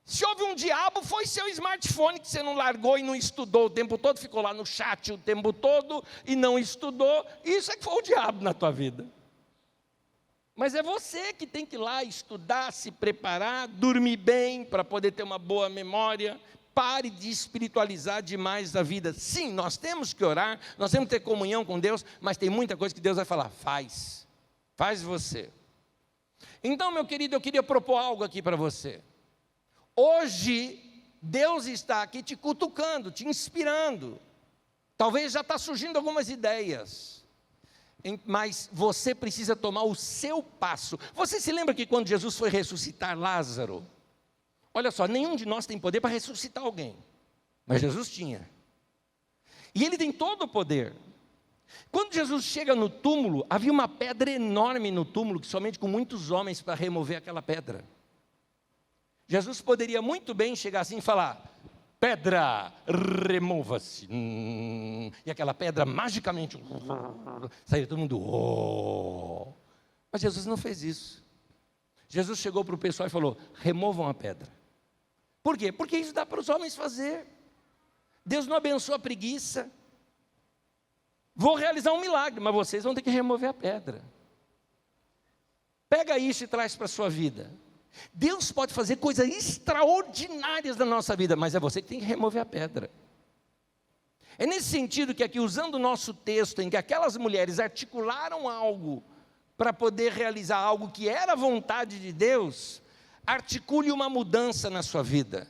A: Se houve um diabo, foi seu smartphone que você não largou e não estudou o tempo todo, ficou lá no chat o tempo todo e não estudou. Isso é que foi o diabo na tua vida. Mas é você que tem que ir lá estudar, se preparar, dormir bem para poder ter uma boa memória. Pare de espiritualizar demais a vida. Sim, nós temos que orar, nós temos que ter comunhão com Deus, mas tem muita coisa que Deus vai falar: faz você. Então, meu querido, eu queria propor algo aqui para você. Hoje, Deus está aqui te cutucando, te inspirando. Talvez já está surgindo algumas ideias, mas você precisa tomar o seu passo. Você se lembra que quando Jesus foi ressuscitar Lázaro, olha só, nenhum de nós tem poder para ressuscitar alguém, mas Jesus tinha. E Ele tem todo o poder. Quando Jesus chega no túmulo, havia uma pedra enorme no túmulo, que somente com muitos homens para remover aquela pedra. Jesus poderia muito bem chegar assim e falar: pedra, remova-se. E aquela pedra magicamente sairia todo mundo. Oh. Mas Jesus não fez isso. Jesus chegou para o pessoal e falou: removam a pedra. Por quê? Porque isso dá para os homens fazer. Deus não abençoa a preguiça. Vou realizar um milagre, mas vocês vão ter que remover a pedra. Pega isso e traz para a sua vida. Deus pode fazer coisas extraordinárias na nossa vida, mas é você que tem que remover a pedra. É nesse sentido que aqui, usando o nosso texto, em que aquelas mulheres articularam algo para poder realizar algo que era a vontade de Deus, articule uma mudança na sua vida.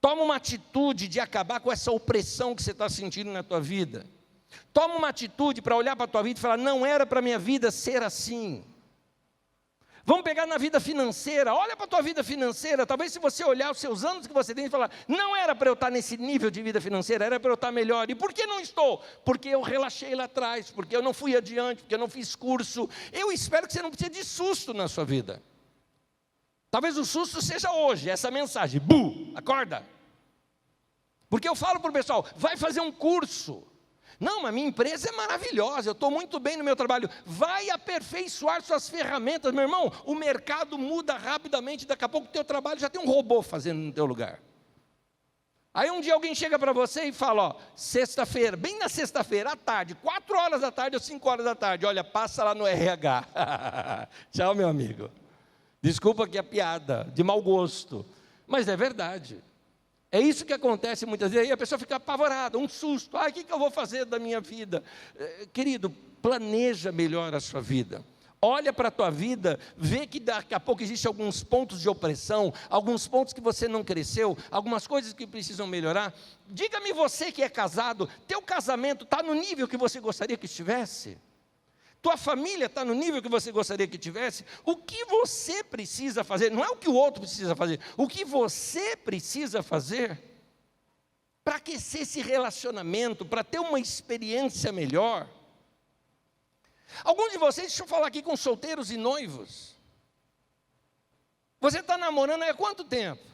A: Toma uma atitude de acabar com essa opressão que você está sentindo na tua vida. Toma uma atitude para olhar para a tua vida e falar: não era para a minha vida ser assim. Vamos pegar na vida financeira, olha para a tua vida financeira. Talvez se você olhar os seus anos que você tem e falar: não era para eu estar nesse nível de vida financeira, era para eu estar melhor. E por que não estou? Porque eu relaxei lá atrás, porque eu não fui adiante, porque eu não fiz curso. Eu espero que você não precise de susto na sua vida. Talvez o susto seja hoje, essa mensagem: acorda. Porque eu falo para o pessoal: vai fazer um curso. Não, mas minha empresa é maravilhosa, eu estou muito bem no meu trabalho. Vai aperfeiçoar suas ferramentas, meu irmão. O mercado muda rapidamente, daqui a pouco o teu trabalho já tem um robô fazendo no teu lugar. Aí um dia alguém chega para você e fala: ó, sexta-feira, bem na sexta-feira, à tarde, 4 horas da tarde ou 5 horas da tarde, olha, passa lá no RH. Tchau, meu amigo. Desculpa que é piada, de mau gosto, mas é verdade. É isso que acontece muitas vezes, aí a pessoa fica apavorada, um susto: o que eu vou fazer da minha vida? Querido, planeja melhor a sua vida. Olha para a tua vida, vê que daqui a pouco existem alguns pontos de opressão, alguns pontos que você não cresceu, algumas coisas que precisam melhorar. Diga-me, você que é casado, teu casamento está no nível que você gostaria que estivesse? Tua família está no nível que você gostaria que tivesse? O que você precisa fazer? Não é o que o outro precisa fazer. O que você precisa fazer para aquecer esse relacionamento, para ter uma experiência melhor? Alguns de vocês, deixa eu falar aqui com solteiros e noivos. Você está namorando há quanto tempo?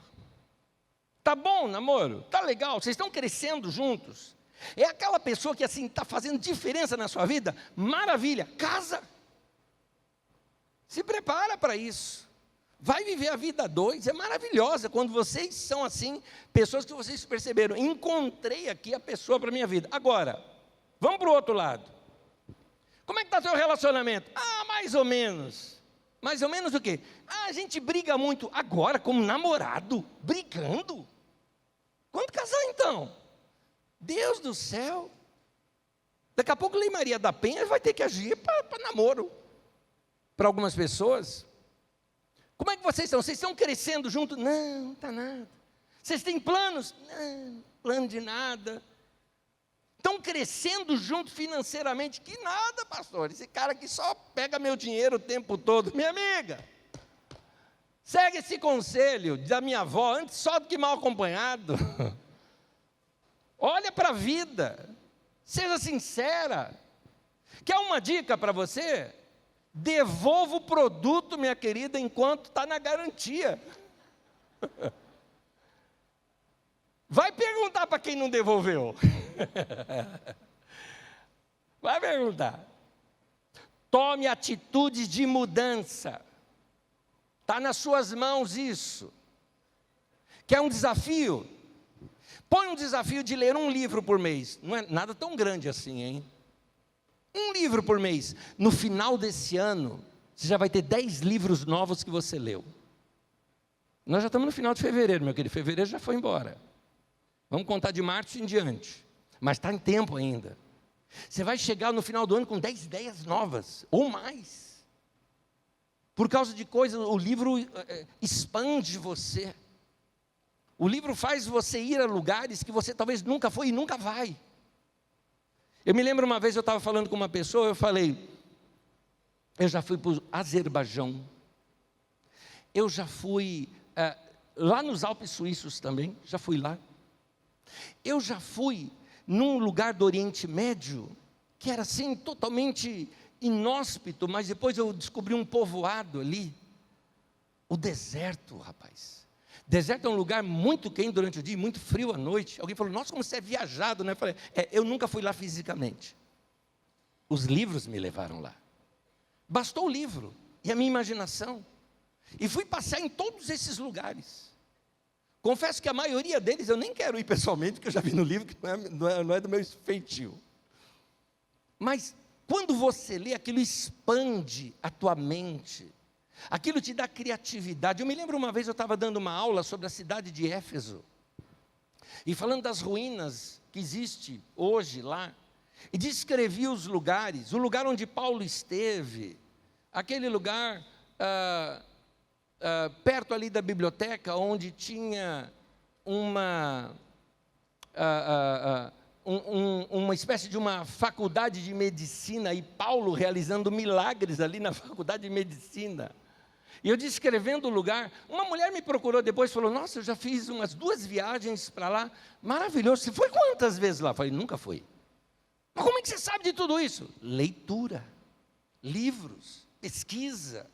A: Está bom o namoro? Está legal? Vocês estão crescendo juntos? É aquela pessoa que assim está fazendo diferença na sua vida? Maravilha, casa. Se prepara para isso. Vai viver a vida a dois, é maravilhosa quando vocês são assim, pessoas que vocês perceberam: encontrei aqui a pessoa para a minha vida. Agora, vamos para o outro lado. Como é que está o teu relacionamento? Mais ou menos. Mais ou menos o quê? A gente briga muito. Agora, como namorado, brigando? Quando casar então? Deus do céu, daqui a pouco Lei Maria da Penha vai ter que agir para namoro, para algumas pessoas. Como é que vocês estão? Vocês estão crescendo junto? Não está nada. Vocês têm planos? Não, plano de nada. Estão crescendo junto financeiramente? Que nada, pastor, esse cara que só pega meu dinheiro o tempo todo. Minha amiga, segue esse conselho da minha avó: antes só do que mal acompanhado. Olha para a vida, seja sincera. Quer uma dica para você? Devolva o produto, minha querida, enquanto está na garantia. Vai perguntar para quem não devolveu. Vai perguntar. Tome atitudes de mudança. Está nas suas mãos isso. Quer um desafio? Põe um desafio de ler um livro por mês. Não é nada tão grande assim, hein? Um livro por mês. No final desse ano, você já vai ter 10 livros novos que você leu. Nós já estamos no final de fevereiro, meu querido. Fevereiro já foi embora. Vamos contar de março em diante. Mas está em tempo ainda. Você vai chegar no final do ano com 10 ideias novas, ou mais. Por causa de coisas, o livro expande você. O livro faz você ir a lugares que você talvez nunca foi e nunca vai. Eu me lembro uma vez, eu estava falando com uma pessoa, eu falei: eu já fui para o Azerbaijão, eu já fui lá nos Alpes Suíços também, já fui lá. Eu já fui num lugar do Oriente Médio, que era assim, totalmente inóspito, mas depois eu descobri um povoado ali. O deserto, rapaz. Deserto é um lugar muito quente durante o dia e muito frio à noite. Alguém falou, nossa, como você é viajado, né? Eu falei, eu nunca fui lá fisicamente. Os livros me levaram lá. Bastou o livro e a minha imaginação. E fui passear em todos esses lugares. Confesso que a maioria deles eu nem quero ir pessoalmente, porque eu já vi no livro que não é do meu feitio. Mas quando você lê, aquilo expande a tua mente. Aquilo te dá criatividade. Eu me lembro uma vez eu estava dando uma aula sobre a cidade de Éfeso. E falando das ruínas que existe hoje lá. E descrevi os lugares. O lugar onde Paulo esteve. Aquele lugar perto ali da biblioteca, onde tinha uma espécie de uma faculdade de medicina. E Paulo realizando milagres ali na faculdade de medicina. E eu descrevendo o lugar, uma mulher me procurou depois e falou, nossa, eu já fiz umas 2 viagens para lá, maravilhoso, você foi quantas vezes lá? Eu falei, nunca fui. Mas como é que você sabe de tudo isso? Leitura, livros, pesquisa.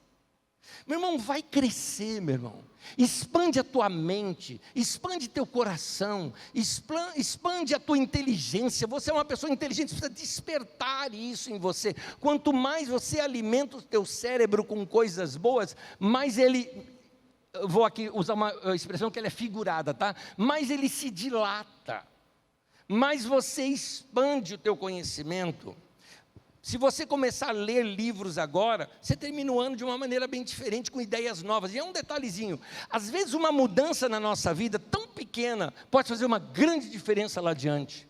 A: Meu irmão, vai crescer, meu irmão. Expande a tua mente, expande teu coração, expande a tua inteligência. Você é uma pessoa inteligente, você precisa despertar isso em você. Quanto mais você alimenta o teu cérebro com coisas boas, mais ele, eu vou aqui usar uma expressão que ela é figurada, tá? Mais ele se dilata, mais você expande o teu conhecimento. Se você começar a ler livros agora, você termina o ano de uma maneira bem diferente, com ideias novas. E é um detalhezinho, às vezes uma mudança na nossa vida, tão pequena, pode fazer uma grande diferença lá adiante.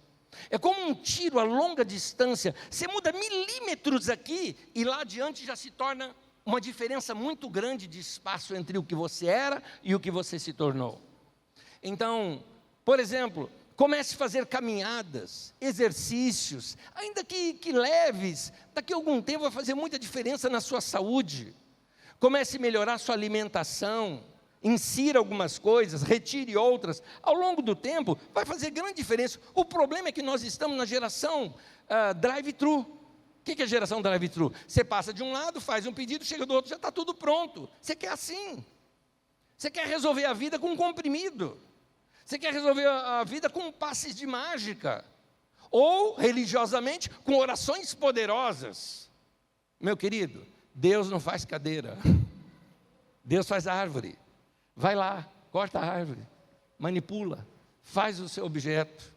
A: É como um tiro a longa distância, você muda milímetros aqui, e lá adiante já se torna uma diferença muito grande de espaço entre o que você era e o que você se tornou. Então, por exemplo, comece a fazer caminhadas, exercícios, ainda que leves, daqui a algum tempo vai fazer muita diferença na sua saúde. Comece a melhorar a sua alimentação, insira algumas coisas, retire outras, ao longo do tempo vai fazer grande diferença. O problema é que nós estamos na geração drive-thru. O que é a geração drive-thru? Você passa de um lado, faz um pedido, chega do outro, já está tudo pronto. Você quer assim, você quer resolver a vida com um comprimido. Você quer resolver a vida com passes de mágica, ou religiosamente com orações poderosas. Meu querido, Deus não faz cadeira, Deus faz árvore. Vai lá, corta a árvore, manipula, faz o seu objeto.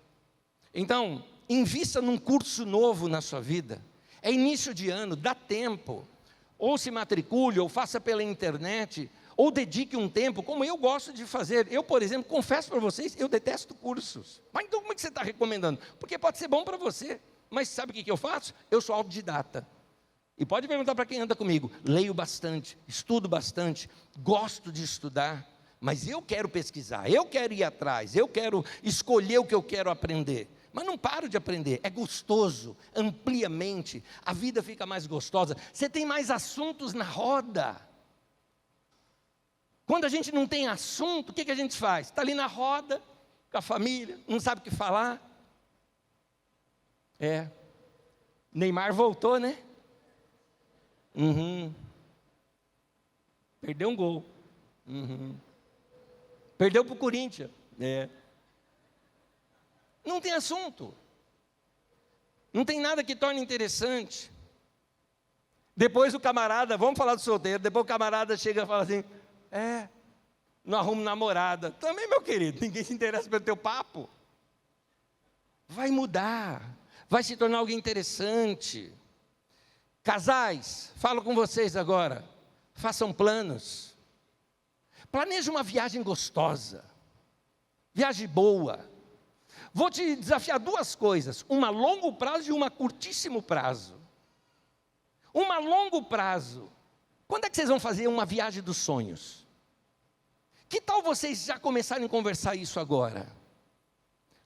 A: Então, invista num curso novo na sua vida. É início de ano, dá tempo. Ou se matricule, ou faça pela internet, ou dedique um tempo, como eu gosto de fazer. Eu, por exemplo, confesso para vocês, eu detesto cursos. Mas então como é que você está recomendando? Porque pode ser bom para você. Mas sabe o que eu faço? Eu sou autodidata. E pode perguntar para quem anda comigo. Leio bastante, estudo bastante, gosto de estudar. Mas eu quero pesquisar, eu quero ir atrás, eu quero escolher o que eu quero aprender. Mas não paro de aprender, é gostoso, amplia a mente, a vida fica mais gostosa. Você tem mais assuntos na roda. Quando a gente não tem assunto, o que a gente faz? Está ali na roda, com a família, não sabe o que falar. Neymar voltou, né? Perdeu um gol. Perdeu para o Corinthians. Não tem assunto. Não tem nada que torne interessante. Depois o camarada, vamos falar do solteiro, depois o camarada chega e fala assim, não arrumo namorada. Também, meu querido, ninguém se interessa pelo teu papo. Vai mudar, vai se tornar alguém interessante. Casais, falo com vocês agora, façam planos. Planeje uma viagem gostosa, viagem boa. Vou te desafiar 2 coisas, uma a longo prazo e uma a curtíssimo prazo. Uma a longo prazo. Quando é que vocês vão fazer uma viagem dos sonhos? Que tal vocês já começarem a conversar isso agora?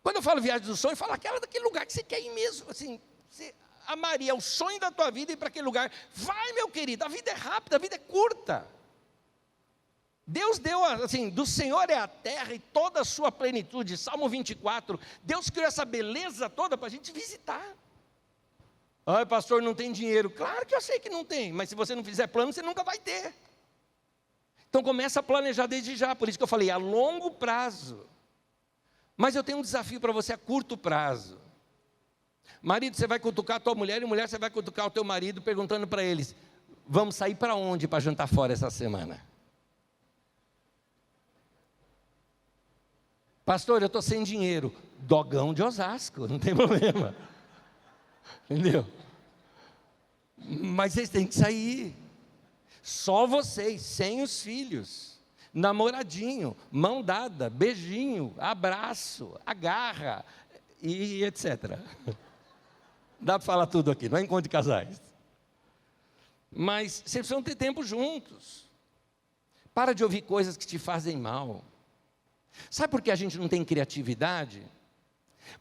A: Quando eu falo viagem dos sonhos, eu falo daquele lugar que você quer ir mesmo, assim, você amaria, é o sonho da tua vida ir para aquele lugar. Vai, meu querido, a vida é rápida, a vida é curta. Deus deu, assim, do Senhor é a terra e toda a sua plenitude, Salmo 24, Deus criou essa beleza toda para a gente visitar. Ai, pastor, não tem dinheiro. Claro que eu sei que não tem, mas se você não fizer plano, você nunca vai ter. Então Então começa a planejar desde já, por isso que eu falei, a longo prazo. Mas eu tenho um desafio para você a curto prazo. Marido, você vai cutucar a tua mulher, e mulher, você vai cutucar o teu marido, perguntando para eles, vamos sair para onde para jantar fora essa semana? Pastor, eu estou sem dinheiro. Dogão de Osasco, não tem problema. Entendeu? Mas vocês têm que sair. Só vocês, sem os filhos. Namoradinho, mão dada, beijinho, abraço, agarra e etc. Dá para falar tudo aqui, não é encontro de casais. Mas vocês precisam ter tempo juntos. Para de ouvir coisas que te fazem mal. Sabe por que a gente não tem criatividade?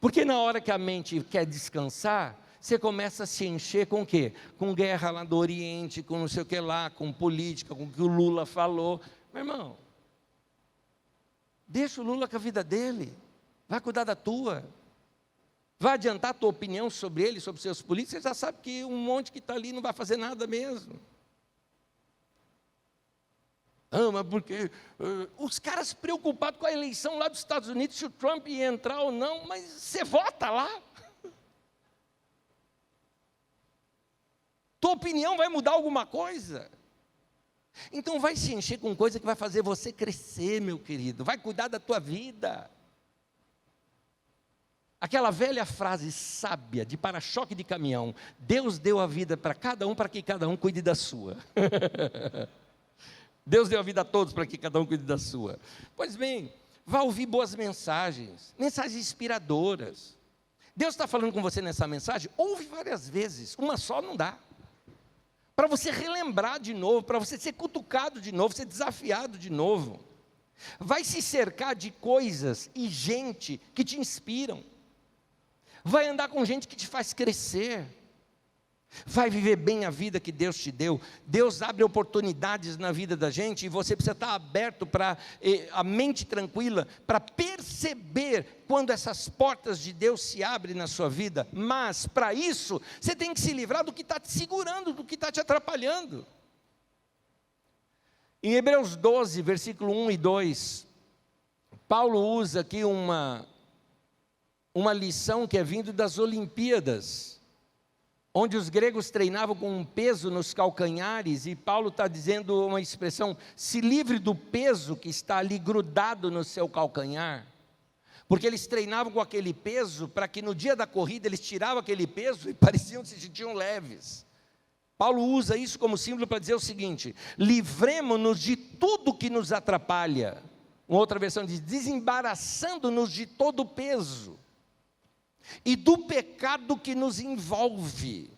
A: Porque na hora que a mente quer descansar, você começa a se encher com o quê? Com guerra lá do Oriente, com não sei o que lá, com política, com o que o Lula falou. Meu irmão, deixa o Lula com a vida dele, vai cuidar da tua. Vai adiantar a tua opinião sobre ele, sobre seus políticos, você já sabe que um monte que está ali não vai fazer nada mesmo. Mas porque os caras preocupados com a eleição lá dos Estados Unidos, se o Trump ia entrar ou não, mas você vota lá. Tua opinião vai mudar alguma coisa? Então vai se encher com coisa que vai fazer você crescer, meu querido, vai cuidar da tua vida. Aquela velha frase sábia de para-choque de caminhão, Deus deu a vida para cada um, para que cada um cuide da sua. Deus deu a vida a todos para que cada um cuide da sua. Pois bem, vá ouvir boas mensagens, mensagens inspiradoras. Deus está falando com você nessa mensagem, ouve várias vezes, uma só não dá. Para você relembrar de novo, para você ser cutucado de novo, ser desafiado de novo. Vai se cercar de coisas e gente que te inspiram. Vai andar com gente que te faz crescer. Vai viver bem a vida que Deus te deu. Deus abre oportunidades na vida da gente e você precisa estar aberto para a mente tranquila, para perceber quando essas portas de Deus se abrem na sua vida. Mas para isso, você tem que se livrar do que está te segurando, do que está te atrapalhando. Em Hebreus 12, versículo 1 e 2, Paulo usa aqui uma lição que é vindo das Olimpíadas, onde os gregos treinavam com um peso nos calcanhares, e Paulo está dizendo uma expressão, se livre do peso que está ali grudado no seu calcanhar, porque eles treinavam com aquele peso, para que no dia da corrida eles tiravam aquele peso e pareciam que se sentiam leves. Paulo usa isso como símbolo para dizer o seguinte, livremo-nos de tudo que nos atrapalha, uma outra versão diz, desembaraçando-nos de todo o peso, e do pecado que nos envolve,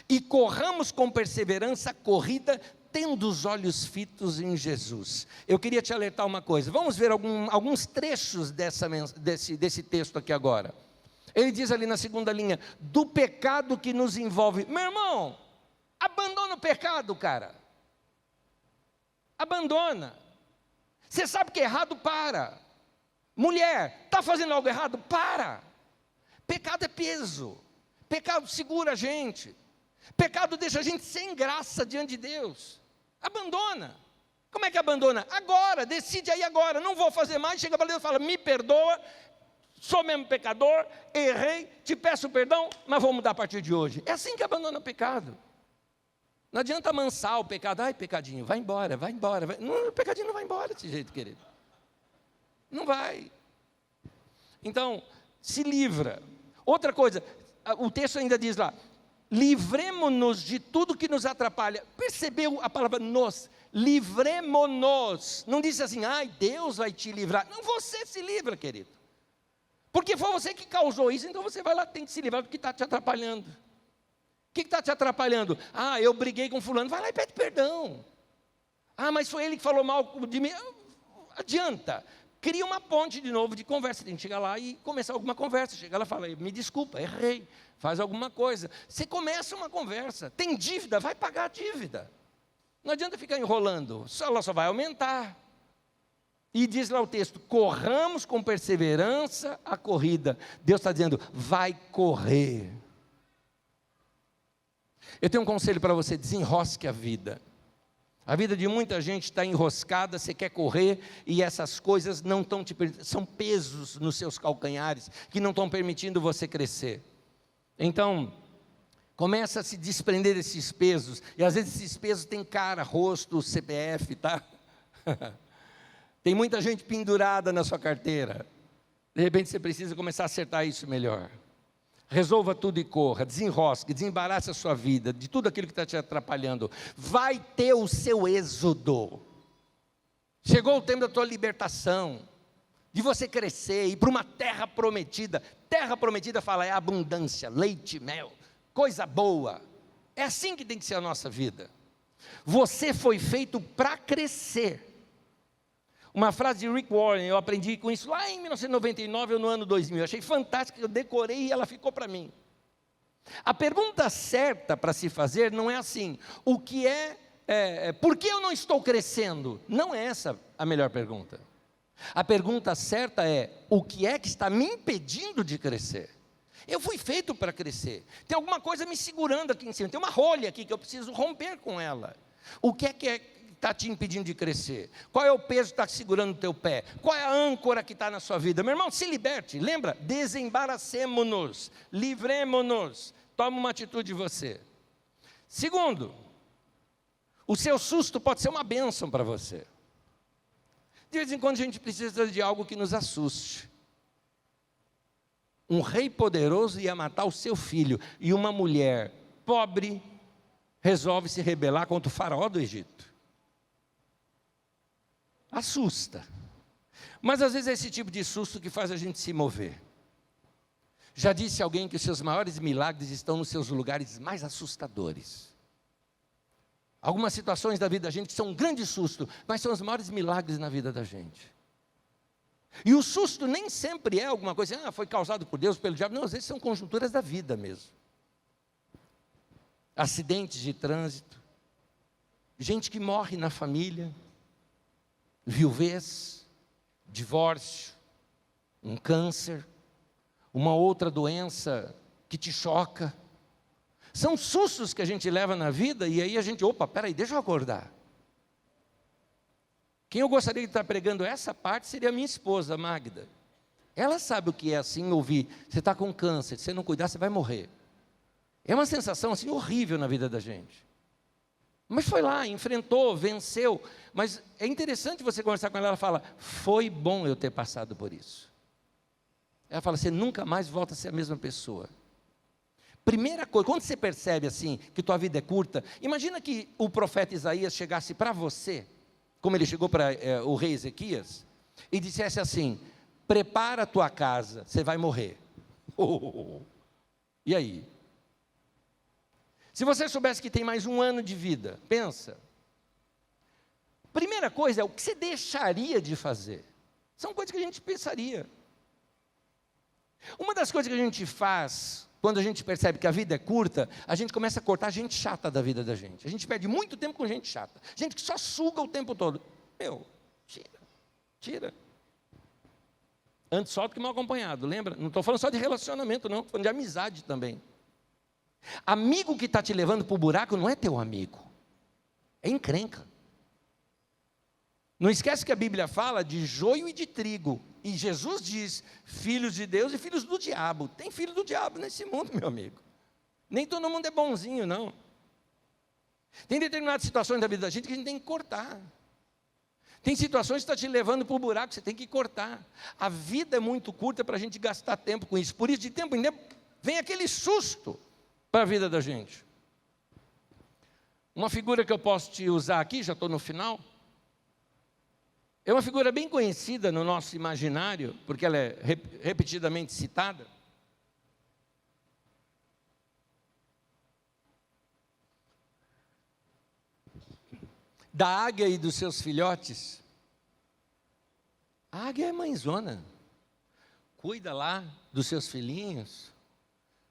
A: e corramos com perseverança a corrida, tendo os olhos fitos em Jesus. Eu queria te alertar uma coisa, vamos ver alguns trechos desse texto aqui agora. Ele diz ali na segunda linha, do pecado que nos envolve. Meu irmão, abandona o pecado, cara. Abandona. Você sabe que é errado, para. Mulher, está fazendo algo errado? Para. Pecado é peso, pecado segura a gente, pecado deixa a gente sem graça diante de Deus. Abandona. Como é que abandona? Agora, decide aí agora, não vou fazer mais. Chega para Deus e fala, me perdoa, sou mesmo pecador, errei, te peço perdão, mas vou mudar a partir de hoje. É assim que abandona o pecado. Não adianta amansar o pecado, ai pecadinho, vai embora, vai embora. Não, o pecadinho não vai embora desse jeito, querido. Não vai. Então, se livra. Outra coisa, o texto ainda diz lá, livremo-nos de tudo que nos atrapalha. Percebeu a palavra nos? Livremo-nos. Não diz assim, ai, Deus vai te livrar. Não, você se livra, querido. Porque foi você que causou isso, então você vai lá, tem que se livrar do que está te atrapalhando. O que está te atrapalhando? Ah, eu briguei com fulano, vai lá e pede perdão. Ah, mas foi ele que falou mal de mim. Adianta. Cria uma ponte de novo de conversa, tem que chegar lá e começar alguma conversa, chega lá e fala, me desculpa, errei, faz alguma coisa. Você começa uma conversa, tem dívida, vai pagar a dívida. Não adianta ficar enrolando, ela só vai aumentar. E diz lá o texto, corramos com perseverança a corrida. Deus está dizendo, vai correr. Eu tenho um conselho para você, desenrosque a vida. A vida de muita gente está enroscada, você quer correr e essas coisas não estão são pesos nos seus calcanhares que não estão permitindo você crescer. Então, começa a se desprender desses pesos, e às vezes esses pesos têm cara, rosto, CPF, tá? Tem muita gente pendurada na sua carteira. De repente você precisa começar a acertar isso melhor. Resolva tudo e corra, desenrosque, desembarace a sua vida de tudo aquilo que está te atrapalhando. Vai ter o seu êxodo. Chegou o tempo da tua libertação, de você crescer, ir para uma terra prometida. Terra prometida fala, é abundância, leite, mel, coisa boa. É assim que tem que ser a nossa vida. Você foi feito para crescer. Uma frase de Rick Warren, eu aprendi com isso lá em 1999 ou no ano 2000. Eu achei fantástico, eu decorei e ela ficou para mim. A pergunta certa para se fazer não é assim, por que eu não estou crescendo? Não é essa a melhor pergunta. A pergunta certa é, o que é que está me impedindo de crescer? Eu fui feito para crescer. Tem alguma coisa me segurando aqui em cima, tem uma rolha aqui que eu preciso romper com ela. O que é está te impedindo de crescer? Qual é o peso que está segurando o teu pé? Qual é a âncora que está na sua vida? Meu irmão, se liberte, lembra? Desembaracemo-nos, livremo-nos, toma uma atitude de você. Segundo, o seu susto pode ser uma bênção para você. De vez em quando a gente precisa de algo que nos assuste. Um rei poderoso ia matar o seu filho, e uma mulher pobre resolve se rebelar contra o faraó do Egito. Assusta, mas às vezes é esse tipo de susto que faz a gente se mover. Já disse alguém que os seus maiores milagres estão nos seus lugares mais assustadores. Algumas situações da vida da gente são um grande susto, mas são os maiores milagres na vida da gente. E o susto nem sempre é alguma coisa, foi causado por Deus, pelo diabo. Não, às vezes são conjunturas da vida mesmo. Acidentes de trânsito, gente que morre na família, viuvez, divórcio, um câncer, uma outra doença que te choca. São sustos que a gente leva na vida e aí a gente, peraí, deixa eu acordar. Quem eu gostaria de estar pregando essa parte seria a minha esposa, Magda. Ela sabe o que é assim ouvir, você está com câncer, se você não cuidar você vai morrer. É uma sensação assim horrível na vida da gente. Mas foi lá, enfrentou, venceu. Mas é interessante você conversar com ela, ela fala, foi bom eu ter passado por isso. Ela fala, você nunca mais volta a ser a mesma pessoa. Primeira coisa, quando você percebe assim, que tua vida é curta, imagina que o profeta Isaías chegasse para você, como ele chegou para o rei Ezequias, e dissesse assim, prepara a tua casa, você vai morrer. E aí? Se você soubesse que tem mais um ano de vida, pensa. Primeira coisa é o que você deixaria de fazer. São coisas que a gente pensaria. Uma das coisas que a gente faz, quando a gente percebe que a vida é curta, a gente começa a cortar gente chata da vida da gente. A gente perde muito tempo com gente chata. Gente que só suga o tempo todo. Tira. Antes só do que mal acompanhado, lembra? Não estou falando só de relacionamento, não. Estou falando de amizade também. Amigo que está te levando para o buraco não é teu amigo, é encrenca. Não esquece que a Bíblia fala de joio e de trigo, e Jesus diz, filhos de Deus e filhos do diabo. Tem filho do diabo nesse mundo, meu amigo. Nem todo mundo é bonzinho, não. Tem determinadas situações da vida da gente que a gente tem que cortar. Tem situações que estão te levando para o buraco, você tem que cortar. A vida é muito curta para a gente gastar tempo com isso. Por isso, de tempo em tempo, vem aquele susto para a vida da gente. Uma figura que eu posso te usar aqui, já estou no final, é uma figura bem conhecida no nosso imaginário, porque ela é repetidamente citada. Da águia e dos seus filhotes. A águia é mãezona, cuida lá dos seus filhinhos,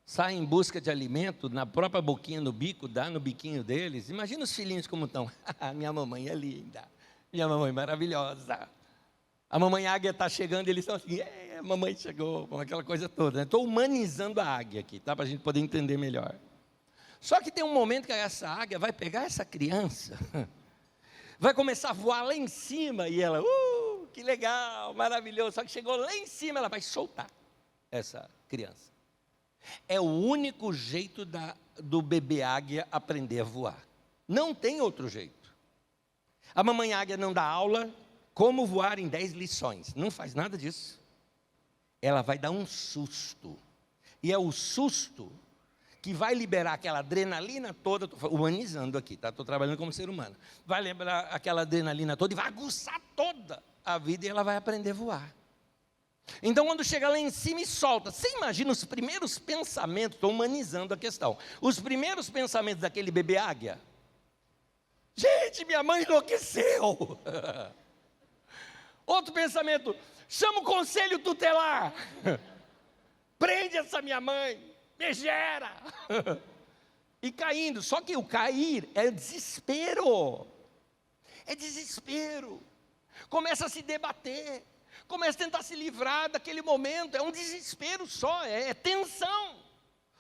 A: sai em busca de alimento, na própria boquinha, no bico, dá no biquinho deles. Imagina os filhinhos como estão. Minha mamãe é linda, minha mamãe é maravilhosa. A mamãe águia está chegando e eles estão assim, a mamãe chegou, com aquela coisa toda. Estou humanizando a águia aqui, tá? Para a gente poder entender melhor. Só que tem um momento que essa águia vai pegar essa criança vai começar a voar lá em cima, e ela, que legal, maravilhoso, só que chegou lá em cima, ela vai soltar essa criança. É o único jeito do bebê águia aprender a voar, não tem outro jeito. A mamãe águia não dá aula, como voar em 10 lições, não faz nada disso. Ela vai dar um susto, e é o susto que vai liberar aquela adrenalina toda, estou humanizando aqui, tá? Estou trabalhando como ser humano, vai liberar aquela adrenalina toda e vai aguçar toda a vida e ela vai aprender a voar. Então quando chega lá em cima e solta, você imagina os primeiros pensamentos, estou humanizando a questão, os primeiros pensamentos daquele bebê águia, gente, minha mãe enlouqueceu. Outro pensamento, chama o conselho tutelar, prende essa minha mãe, megera, e caindo, só que o cair é desespero, começa a se debater, começa a tentar se livrar daquele momento, é um desespero só, é tensão.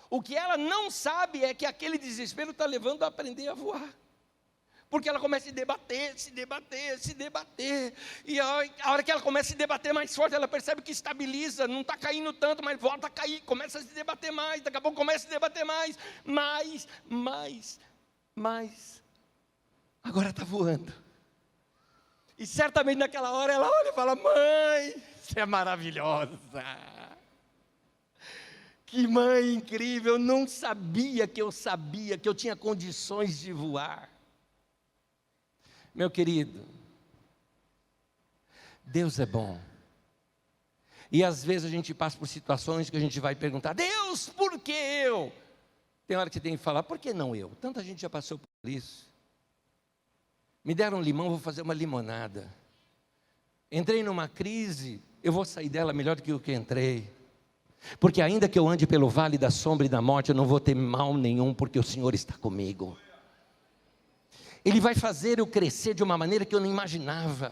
A: O que ela não sabe é que aquele desespero está levando a aprender a voar. Porque ela começa a se debater, e a hora que ela começa a se debater mais forte, ela percebe que estabiliza, não está caindo tanto, mas volta a cair, começa a se debater mais, daqui a pouco começa a se debater mais, agora está voando. E certamente naquela hora ela olha e fala, mãe, você é maravilhosa, que mãe incrível, eu não sabia que eu tinha condições de voar. Meu querido, Deus é bom, e às vezes a gente passa por situações que a gente vai perguntar, Deus, por que eu? Tem hora que você tem que falar, por que não eu? Tanta gente já passou por isso. Me deram um limão, vou fazer uma limonada. Entrei numa crise, eu vou sair dela melhor do que o que entrei. Porque ainda que eu ande pelo vale da sombra e da morte, eu não vou ter mal nenhum, porque o Senhor está comigo. Ele vai fazer eu crescer de uma maneira que eu não imaginava.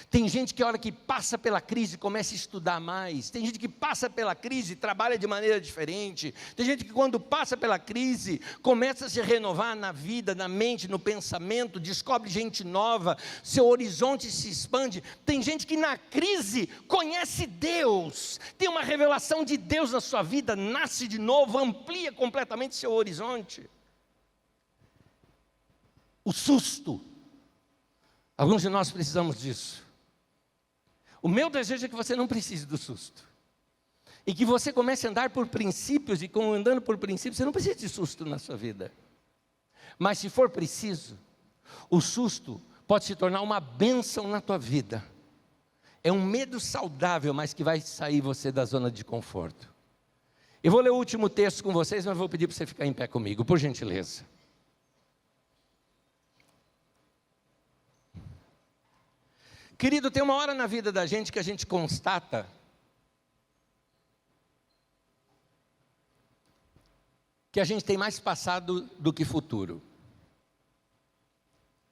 A: Tem gente que a hora que passa pela crise começa a estudar mais. Tem gente que passa pela crise e trabalha de maneira diferente. Tem gente que quando passa pela crise começa a se renovar na vida, na mente, no pensamento, descobre gente nova, seu horizonte se expande. Tem gente que na crise conhece Deus, tem uma revelação de Deus na sua vida, nasce de novo, amplia completamente seu horizonte. O susto. Alguns de nós precisamos disso. O meu desejo é que você não precise do susto. E que você comece a andar por princípios, e andando por princípios, você não precisa de susto na sua vida. Mas se for preciso, o susto pode se tornar uma bênção na tua vida. É um medo saudável, mas que vai sair você da zona de conforto. Eu vou ler o último texto com vocês, mas vou pedir para você ficar em pé comigo, por gentileza. Querido, tem uma hora na vida da gente que a gente constata que a gente tem mais passado do que futuro.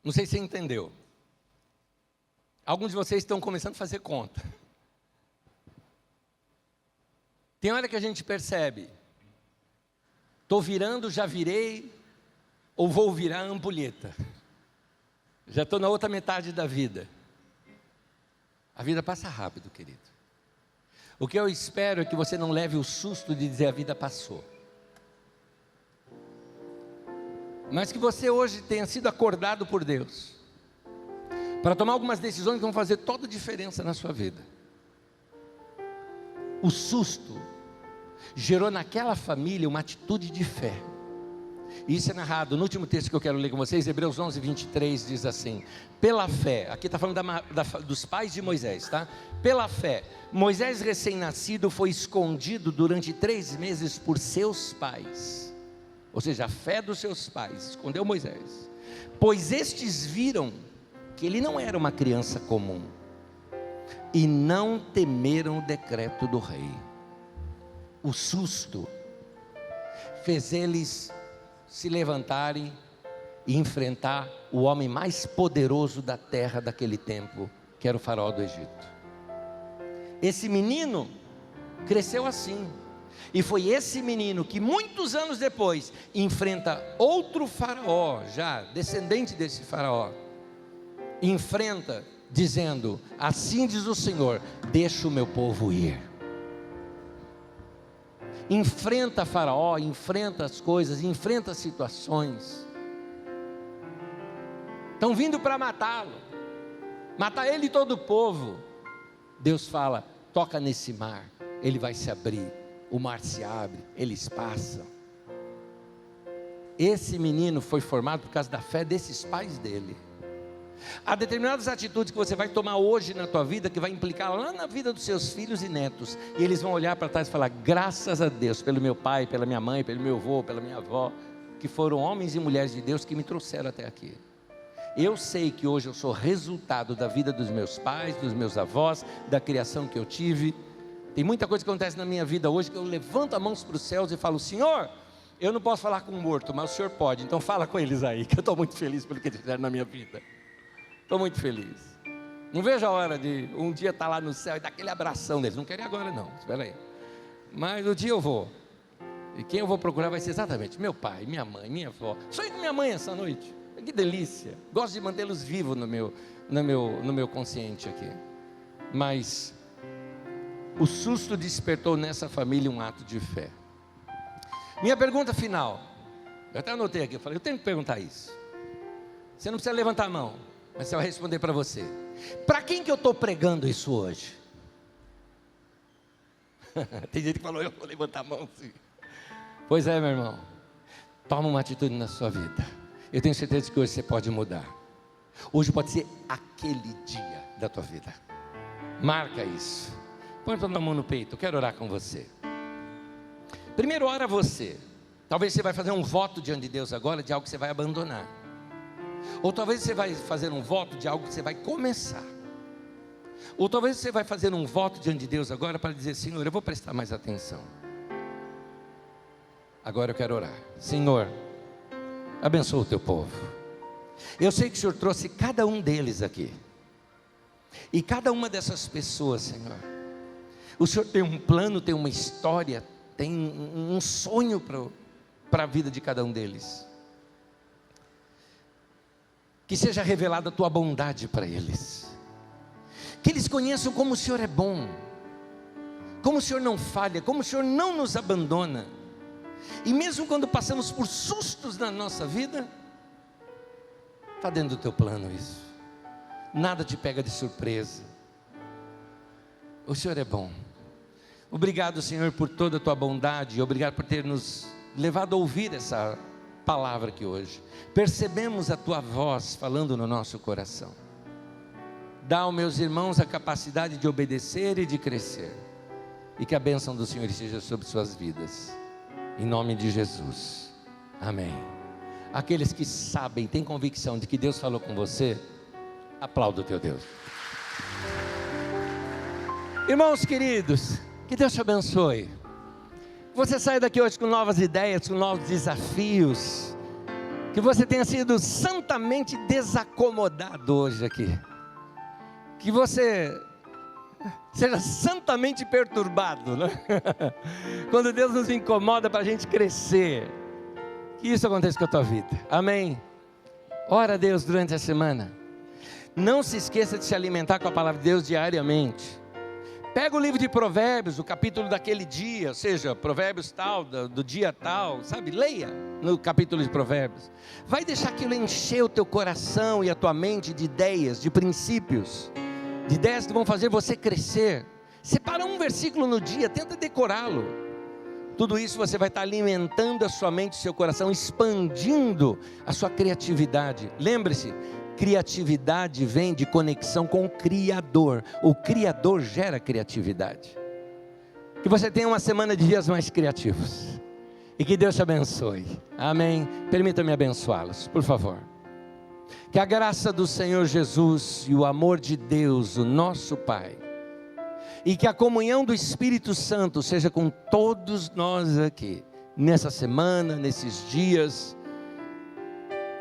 A: Não sei se você entendeu. Alguns de vocês estão começando a fazer conta. Tem hora que a gente percebe, estou virando, já virei, ou vou virar a ampulheta. Já estou na outra metade da vida. A vida passa rápido, querido. O que eu espero é que você não leve o susto de dizer a vida passou. Mas que você hoje tenha sido acordado por Deus para tomar algumas decisões que vão fazer toda a diferença na sua vida. O susto gerou naquela família uma atitude de fé. Isso é narrado no último texto que eu quero ler com vocês, Hebreus 11, 23, diz assim: pela fé, aqui está falando dos pais de Moisés, tá? Pela fé, Moisés recém-nascido foi escondido durante 3 meses por seus pais. Ou seja, a fé dos seus pais escondeu Moisés, pois estes viram que ele não era uma criança comum, e não temeram o decreto do rei. O susto fez eles se levantarem e enfrentar o homem mais poderoso da terra daquele tempo, que era o faraó do Egito. Esse menino cresceu assim, e foi esse menino que muitos anos depois enfrenta outro faraó, já descendente desse faraó, enfrenta dizendo: assim diz o Senhor, deixa o meu povo ir. Enfrenta Faraó, enfrenta as coisas, enfrenta as situações. Estão vindo para matá-lo, matar ele e todo o povo. Deus fala: toca nesse mar, ele vai se abrir, o mar se abre, eles passam. Esse menino foi formado por causa da fé desses pais dele. Há determinadas atitudes que você vai tomar hoje na tua vida, que vai implicar lá na vida dos seus filhos e netos, e eles vão olhar para trás e falar: graças a Deus, pelo meu pai, pela minha mãe, pelo meu avô, pela minha avó, que foram homens e mulheres de Deus que me trouxeram até aqui. Eu sei que hoje eu sou resultado da vida dos meus pais, dos meus avós, da criação que eu tive. Tem muita coisa que acontece na minha vida hoje, que eu levanto as mãos para os céus e falo: Senhor, eu não posso falar com um morto, mas o Senhor pode, então fala com eles aí, que eu estou muito feliz pelo que eles fizeram na minha vida. Estou muito feliz. Não vejo a hora de um dia estar lá no céu e dar aquele abração deles. Não quero ir agora não, espera aí. Mas o dia eu vou. E quem eu vou procurar vai ser exatamente meu pai, minha mãe, minha avó. Sonhei com minha mãe essa noite. Que delícia. Gosto de mantê-los vivos no meu consciente aqui. Mas o susto despertou nessa família um ato de fé. Minha pergunta final. Eu até anotei aqui, eu falei: eu tenho que perguntar isso. Você não precisa levantar a mão, mas você vai responder para você. Para quem que eu estou pregando isso hoje? Tem gente que falou: eu vou levantar a mão sim. Pois é, meu irmão. Toma uma atitude na sua vida. Eu tenho certeza que hoje você pode mudar. Hoje pode ser aquele dia da tua vida. Marca isso. Põe a mão no peito, eu quero orar com você. Primeiro, ora você. Talvez você vai fazer um voto diante de Deus agora de algo que você vai abandonar. Ou talvez você vai fazer um voto de algo que você vai começar. Ou talvez você vai fazer um voto diante de Deus agora para dizer: Senhor, eu vou prestar mais atenção. Agora eu quero orar. Senhor, abençoa o teu povo. Eu sei que o Senhor trouxe cada um deles aqui. E cada uma dessas pessoas, Senhor, o Senhor tem um plano, tem uma história, tem um sonho para a vida de cada um deles. Que seja revelada a tua bondade para eles. Que eles conheçam como o Senhor é bom, como o Senhor não falha, como o Senhor não nos abandona. E mesmo quando passamos por sustos na nossa vida, está dentro do teu plano isso. Nada te pega de surpresa. O Senhor é bom. Obrigado, Senhor, por toda a tua bondade. Obrigado por ter nos levado a ouvir essa palavra aqui hoje. Percebemos a tua voz falando no nosso coração. Dá aos meus irmãos a capacidade de obedecer e de crescer. E que a bênção do Senhor esteja sobre suas vidas. Em nome de Jesus. Amém. Aqueles que sabem, têm convicção de que Deus falou com você, aplauda o teu Deus. Irmãos queridos, que Deus te abençoe. Você sai daqui hoje com novas ideias, com novos desafios. Que você tenha sido santamente desacomodado hoje aqui. Que você seja santamente perturbado, né? Quando Deus nos incomoda para a gente crescer. Que isso aconteça com a tua vida. Amém. Ora a Deus durante a semana. Não se esqueça de se alimentar com a palavra de Deus diariamente. Pega o livro de Provérbios, o capítulo daquele dia, ou seja, Provérbios tal, do dia tal, sabe? Leia no capítulo de Provérbios. Vai deixar aquilo encher o teu coração e a tua mente de ideias, de princípios, de ideias que vão fazer você crescer. Separa um versículo no dia, tenta decorá-lo. Tudo isso você vai estar alimentando a sua mente e o seu coração, expandindo a sua criatividade. Lembre-se, criatividade vem de conexão com o Criador. O Criador gera criatividade. Que você tenha uma semana de dias mais criativos. E que Deus te abençoe. Amém. Permita-me abençoá-los, por favor. Que a graça do Senhor Jesus e o amor de Deus, o nosso Pai, e que a comunhão do Espírito Santo seja com todos nós aqui, nessa semana, nesses dias,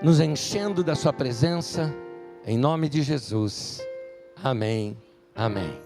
A: nos enchendo da sua presença, em nome de Jesus. Amém, amém.